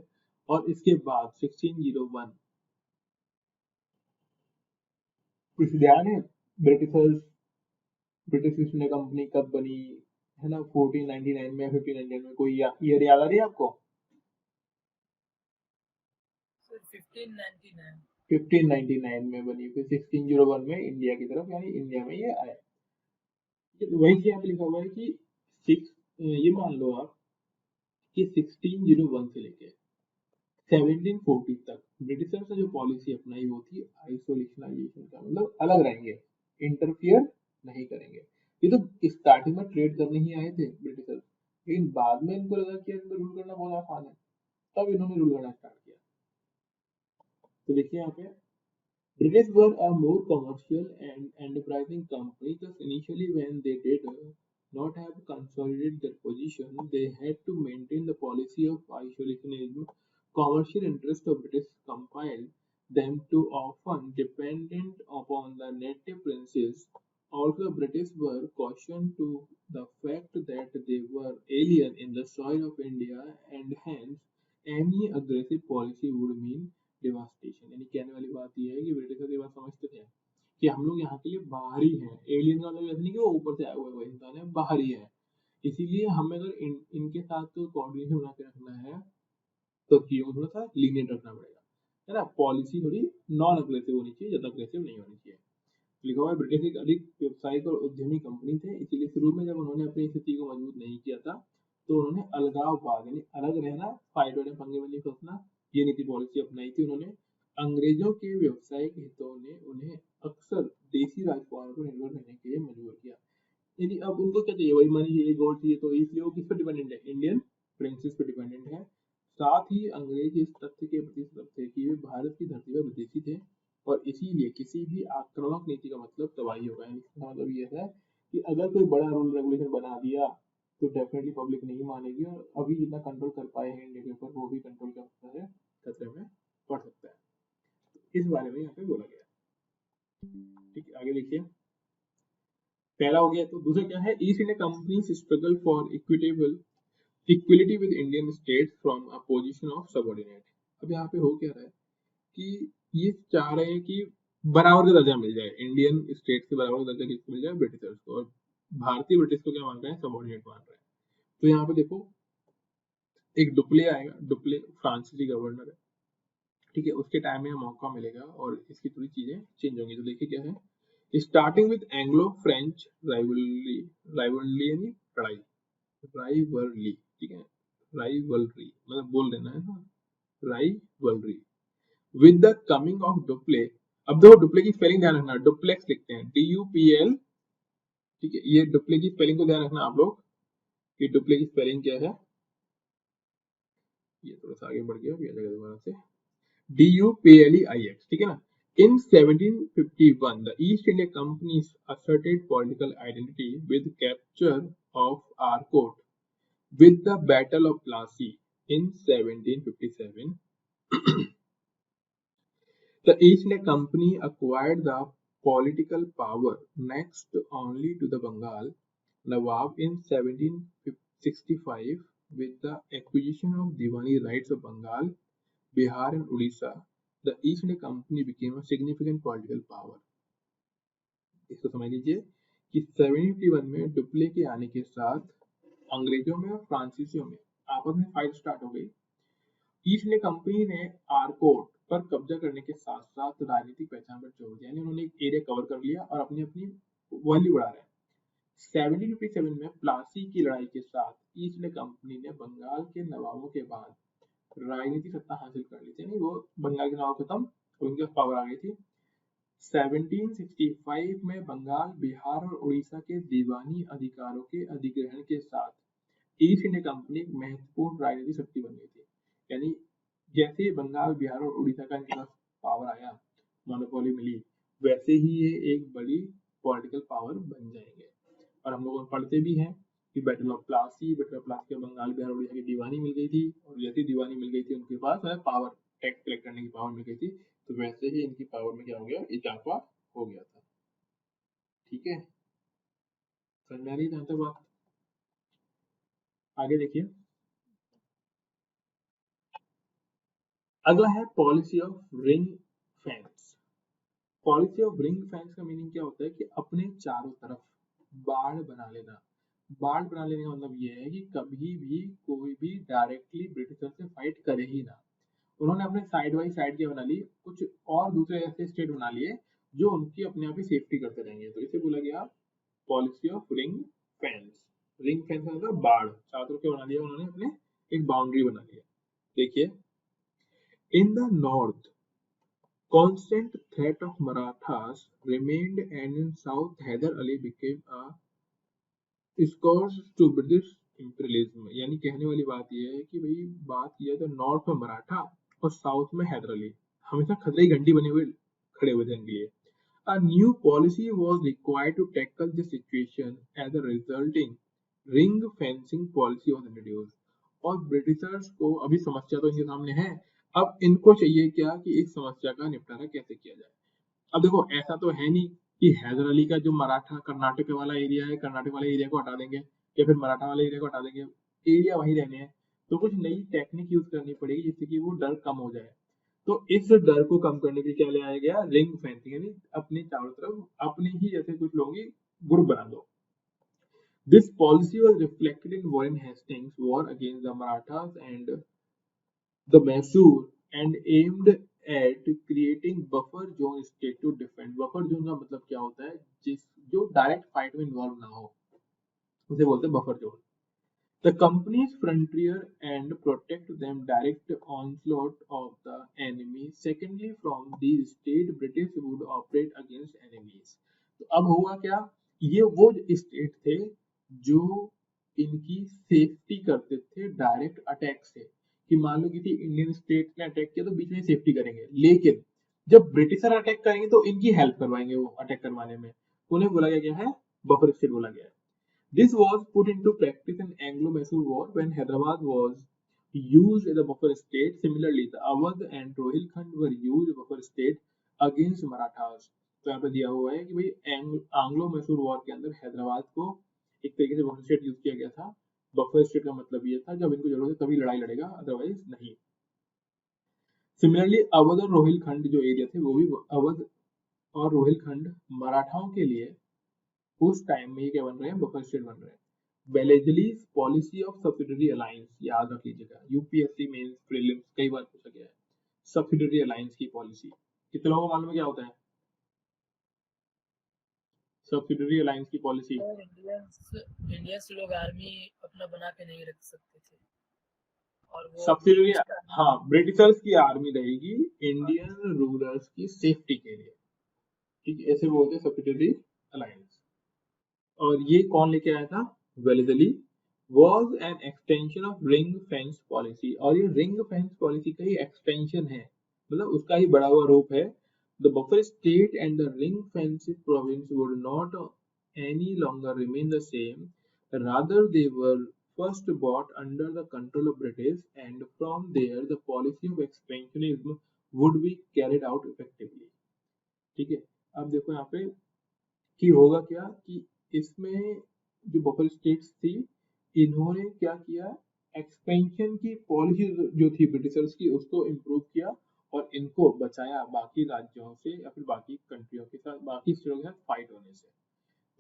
और इसके बाद 1601 कुछ ध्यान है, Britishers, British east India company कब बनी, है ना, 1499 में, 1599 में, कोई ईयर याद आ रही है आपको? 1599 में बनी, फिर 1601 में इंडिया की तरफ यानी इंडिया में ये आए। वही यहाँ पे लिखा हुआ है कि ये मान लो आप कि 1601 से लेके 1740 तक ब्रिटिशर्स ने जो पॉलिसी अपनाई वो थी आइसोलेशनाइजेशन का, मतलब अलग रहेंगे, इंटरफियर नहीं करेंगे। ये तो स्टार्टिंग में ट्रेड करने ही आए थे ब्रिटिशर्स, लेकिन बाद में इनको लगा कि इनको रूल करना बहुत आसान है, तब इन्होंने रूल करना स्टार्ट किया। तो देखिए यहाँ पे, British were a more commercial and enterprising company, thus initially when they did not have consolidated their position, they had to maintain the policy of isolationism. Commercial interests of British compelled them to often dependent upon the native princes. Also, the British were cautioned to the fact that they were alien in the soil of India, and hence any aggressive policy would mean devastation. यानी कहने वाली बात यह है कि Britishers ये बात समझते थे कि हम लोग यहाँ के लिए बाहरी हैं, एलियन का मतलब ऐसा नहीं कि वो ऊपर से आया हुआ इंसान है, बाहरी है, इसीलिए हमें अगर इनके साथ तो कोऑर्डिनेशन बना के रखना है तो चीजों को थोड़ा सा लीनियंट रखना पड़ेगा, है ना, पॉलिसी थोड़ी नॉन अग्रेसिव होनी चाहिए, ज्यादा अग्रेसिव नहीं होनी चाहिए। लिखा हुआ है ब्रिटिश एक अधिक व्यावसायिक और उद्यमी कंपनी थे, इसीलिए शुरू में जब उन्होंने अपनी स्थिति को मजबूत नहीं किया था तो उन्होंने अलगाववाद यानी अलग रहना, फाइट वाले पंगे में नहीं फंसना, ये नीति पॉलिसी अपनाई थी उन्होंने। अंग्रेजों के व्यावसायिक हितों ने उन्हें अक्सर देसी राजकुमारों पर निर्भर रहने के लिए मजबूर किया। यदि अब उनको क्या चाहिए, वही मनी चाहिए, गोल्ड चाहिए, तो इसलिए वो किस पर डिपेंडेंट है, इंडियन प्रिंसेस पर डिपेंडेंट है। साथ ही अंग्रेज इस तथ्य के प्रति सतर्क थे कि वे भारत की धरती पर विदेशी थे और इसीलिए किसी भी आक्रामक नीति का मतलब तबाही होगा। इसका मतलब यह है कि अगर कोई बड़ा रूल रेगुलेशन बना दिया तो डेफिनेटली पब्लिक नहीं मानेगी, और अभी जितना कंट्रोल कर पाए हैं इंडिया के ऊपर वो भी कंट्रोल कर सकता है, खतरे में पड़ सकता है। इस बारे में यहाँ पे बोला गया। ठीक है, आगे देखिए, पहला हो गया। तो दूसरा क्या है, east India companies struggle for equality with Indian states from a position of subordinate. अब यहाँ पे हो क्या रहा है कि ये चाह रहे हैं कि बराबर का दर्जा मिल जाए, इंडियन स्टेट के बराबर का दर्जा किसको मिल जाए, ब्रिटिशर्स को, और भारतीय ब्रिटिश को क्या मान रहे हैं, सबऑर्डिनेट मान रहे हैं। तो यहाँ पे देखो एक डुप्ले आएगा, डुप्ले फ्रांसीसी गवर्नर है, ठीक है, उसके टाइम में मौका मिलेगा और इसकी थोड़ी चीजें चेंज होंगी। तो देखिए क्या है, starting with Anglo French rivalry यानी लड़ाई, राइवलरी, ठीक है, राइवलरी मतलब बोल देना है ना, rivalry with the coming of Dupleix. अब देखो डुप्ले की स्पेलिंग ध्यान रखना, डुप्लेक्स लिखते हैं DUPL, ठीक है, ये डुप्ले की स्पेलिंग को ध्यान रखना आप लोग कि डुप्ले की स्पेलिंग क्या है। ये थोड़ा सा आगे बढ़ गया, ये जगह दोबारा से DUPLEIX, ठीक है ना। In 1751, the East India Company asserted political identity with capture of Arcot. With the Battle of Plassey in 1757, the East India Company acquired the political power next only to the Bengal Nawab in 1765 with the acquisition of Diwani rights of Bengal, Bihar and Odisha. The East India Company became a significant political power. इसको समझ लीजिए कि 1751 में Dupleix के आने के साथ अंग्रेजों में और फ्रांसीसियों में आपस में फाइट स्टार्ट हो गई। ईस्ट इंडिया कंपनी ने आरकोट पर कब्जा करने के साथ साथ राजनीतिक पहचान पर जोर दिया, यानी उन्होंने एक एरिया कवर कर लिया और अपनी अपनी वैल्यू बढ़ा रहे हैं। 1757 में प्लासी की लड़ाई के साथ ईस्ट इंडिया कंपनी ने बंगाल के नवाबों के बाद राजनीतिक सत्ता हासिल कर ली थी, यानी वो बंगाल के नवाब खत्म, उनके पावर आ गई थी। 1765 में बंगाल, बिहार और उड़ीसा के दीवानी अधिकारों के अधिग्रहण के साथ ईस्ट इंडिया कंपनी एक महत्वपूर्ण राजनीतिक शक्ति बन गई थी। यानी जैसे ही बंगाल, बिहार और उड़ीसा का इनके पास पावर आया, मोनोपोली मिली, वैसे ही ये एक बड़ी पॉलिटिकल पावर बन जाएंगे। और हम लोग पढ़ते भी हैं कि बैटल ऑफ प्लासी के बंगाल, बिहार, उड़ीसा की दीवानी मिल गई थी, और जैसी दीवानी मिल गई थी उनके पास पावर, टैक्स कलेक्ट करने की पावर मिल गई थी, तो वैसे ही इनकी पावर में क्या हो गया, इजाफा हो गया था। ठीक है, समझ में आ रही है जहां तक बात। आगे देखिए, अगला है policy of ring fence. Policy of ring fence का मीनिंग क्या होता है कि अपने चारों तरफ बाढ़ बना लेना। बाढ़ बना लेने का मतलब ये है कि कभी भी कोई भी डायरेक्टली ब्रिटिशर से फाइट करे ही ना। उन्होंने अपने साइड बाई साइड क्या बना ली, कुछ और दूसरे ऐसे स्टेट बना लिए जो उनकी अपने आप ही सेफ्टी करते रहेंगे, तो इसे बोला गया policy of ring fence. Ring fence का मतलब बाढ़, चारों तरफ क्या बना लिया उन्होंने, अपने एक बाउंड्री बना लिया। देखिए, in the north constant threat of Marathas remained, and in south Hyder Ali became a scourge to British imperialism। यानी कहने वाली बात यह है कि भाई बात किया तो नॉर्थ में मराठा और साउथ में हैदर अली हमेशा खतरे की घंटी बने हुए खड़े हुए थे इनके लिए। A new policy was required to tackle this situation, as a resulting ring fencing policy was introduced। और ब्रिटिशर्स को अभी समस्या तो इनके सामने है, अब इनको चाहिए क्या कि इस समस्या का निपटारा कैसे किया जाए। अब देखो ऐसा तो है नहीं कि हैदर अली का जो मराठा कर्नाटक वाला एरिया है, कर्नाटक वाले एरिया को हटा देंगे या फिर मराठा वाले एरिया को हटा देंगे, एरिया वही रहने हैं। तो कुछ नई टेक्निक यूज करनी पड़ेगी जिससे कि वो डर कम हो जाए। तो इस डर को कम करने के लिए क्या ले आया गया, रिंग फेंसिंग, यानी अपने चारों तरफ अपने ही जैसे कुछ लोगों की ग्रुप बना दो। This policy was reflected in Warren Hastings' war against the Marathas and the Mysore, and aimed at creating buffer zone state to defend। Buffer zone का मतलब क्या होता है, जो डायरेक्ट फाइट में इन्वॉल्व ना हो, उसे बोलते हैं buffer zone. The company's frontier and protect them direct onslaught of the enemy। Secondly, from these state British would operate against enemies। तो अब हुआ क्या, ये वो स्टेट थे जो इनकी सेफ्टी करते थे डायरेक्ट अटैक से, कि मान लो किसी इंडियन स्टेट ने अटैक किया तो बीच में सेफ्टी करेंगे, लेकिन जब ब्रिटिशर अटैक करेंगे तो इनकी हेल्प करवाएंगे वो अटैक करवाने में। उन्हें बोला गया है बफर स्टेट बोला गया है। This was put into practice in Anglo-Mysore War when Hyderabad was used as a buffer state. Similarly, the Awadh and Rohilkhand were used as a buffer state against Marathas. तो यहाँ पे दिया हुआ है कि भाई एंग्लो मैसूर वॉर के अंदर हैदराबाद को एक तरीके से बफर स्टेट यूज किया गया था। बफर स्टेट का मतलब ये था जब इनको जरूरत है तभी लड़ाई लड़ेगा, अदरवाइज नहीं। सिमिलरली अवध और रोहिलखंड जो एरिया थे वो भी अवध और रोहिलखंड मराठाओं के लिए उस टाइम में ये क्या बन रहे हैं, बफर स्टेट बन रहे हैं। बेलेजलीज पॉलिसी ऑफ सब्सिडरी अलायंस, याद रख लीजिएगा, यूपीएससी मेंस प्रीलिम्स कई बार पूछा गया है। सब्सिडरी अलायंस की पॉलिसी कितने लोगों को मालूम है क्या होता है? सब्सिडरी अलायंस की पॉलिसी इंडियंस लोग आर्मी अपना बना के नहीं रख सकते थे और वो सब्सिडरी, हाँ, ब्रिटिशर्स की आर्मी रहेगी इंडियन रूलर्स की सेफ्टी के लिए, ठीक है, ऐसे बोलते हैं सब्सिडरी अलायंस। और ये कौन लेके आया था? Wellesley was an extension of ring fence policy, और ये ring fence policy का ही extension है, मतलब उसका ही बड़ा हुआ रूप है। The buffer state and the ring fence province would not any longer remain the same, rather they were first brought under the control of British, and from there the policy of expansionism would be carried out effectively। ठीक है, अब देखो यहाँ पे कि होगा क्या कि इसमें जो बफर स्टेट्स थी इन्होंने क्या किया, एक्सपेंशन की पॉलिसी जो थी ब्रिटिशर्स की उसको इम्प्रूव किया और इनको बचाया बाकी राज्यों से या फिर बाकी कंट्रियों के साथ, बाकी स्टेटों के साथ फाइट होने से।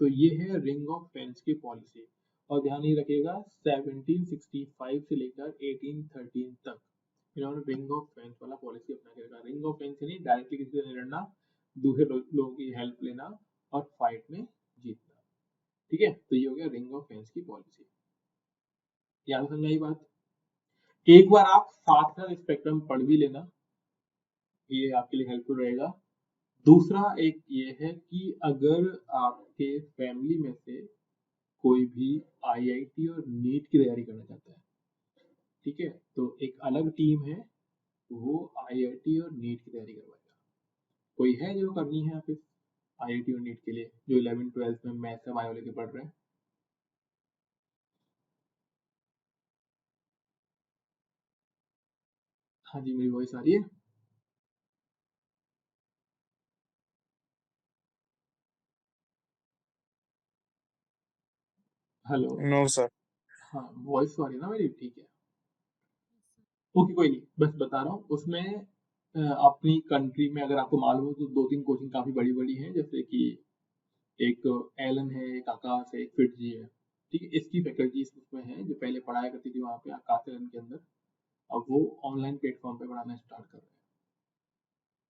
तो ये है रिंग ऑफ फेंस की पॉलिसी। और ध्यान ही रखिएगा 1765 से लेकर 1813 तक इन्होंने रिंग ऑफ फेंस वाला पॉलिसी अपना के रखा। रिंग ऑफ फेंस नहीं डायरेक्टली किसी से नहीं लड़ना, दूसरे लोगों की हेल्प लेना और फाइट में जीतना, ठीक है। तो ये हो गया रिंग ऑफ फेंस की पॉलिसी। याद समझ आई बात? एक बार आप साथ साथ स्पेक्ट्रम पढ़ भी लेना, ये आपके लिए हेल्पफुल रहेगा। दूसरा एक ये है कि अगर आपके फैमिली में से कोई भी आईआईटी और नीट की तैयारी करना चाहता है, ठीक है, तो एक अलग टीम है, वो आईआईटी और नीट की तैयारी करवाएगा। कोई है जो करनी है आप आईआईटी और नीट के लिए, जो 11th-12th में मैथ्स या बायो लेके पढ़ रहे हैं? हाँ जी, मेरी वॉइस आ रही है? Hello, no sir. हाँ, वॉइस तो आ रही है ना मेरी? ठीक है, ओके, कोई नहीं, बस बता रहा हूँ। उसमें अपनी कंट्री में अगर आपको मालूम हो तो 2-3 कोचिंग काफी बड़ी बड़ी हैं, जैसे कि एक एलन है, एक आकाश है, एक फिटजी है, ठीक है। इसकी फैकल्टीज उसमें है जो पहले पढ़ाया करती थी वहाँ पे आकाश एलन के अंदर, अब वो ऑनलाइन प्लेटफॉर्म पे पढ़ाना स्टार्ट कर रहे हैं,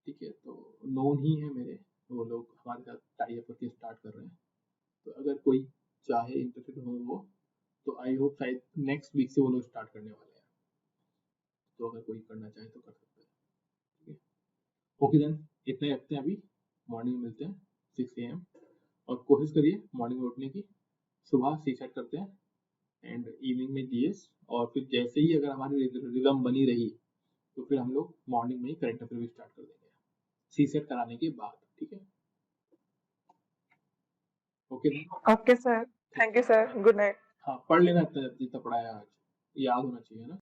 ठीक है। तो नोन ही है मेरे, वो लोग हमारे साथ टाई अप करके स्टार्ट कर रहे हैं। तो अगर कोई चाहे इंटरेस्टेड हो वो, तो आई होप शायद नेक्स्ट वीक से वो लोग स्टार्ट करने वाले हैं, तो अगर कोई करना चाहे तो कर सकते हैं, ठीक है। ओके देन, इतना रखते हैं अभी, मॉर्निंग में मिलते हैं 6 AM, और कोशिश करिए मॉर्निंग में उठने की। सुबह सी सेट करते हैं एंड इवनिंग में जीएस, और फिर जैसे ही अगर हमारी रिदम बनी रही तो फिर हम लोग मॉर्निंग में ही करंट अफेयर भी स्टार्ट कर देंगे सी सेट कराने के बाद, ठीक है। Okay okay sir, thank you sir, good night. हाँ, पढ़ लेना इतना जितना पढ़ाया आज, याद होना चाहिए ना।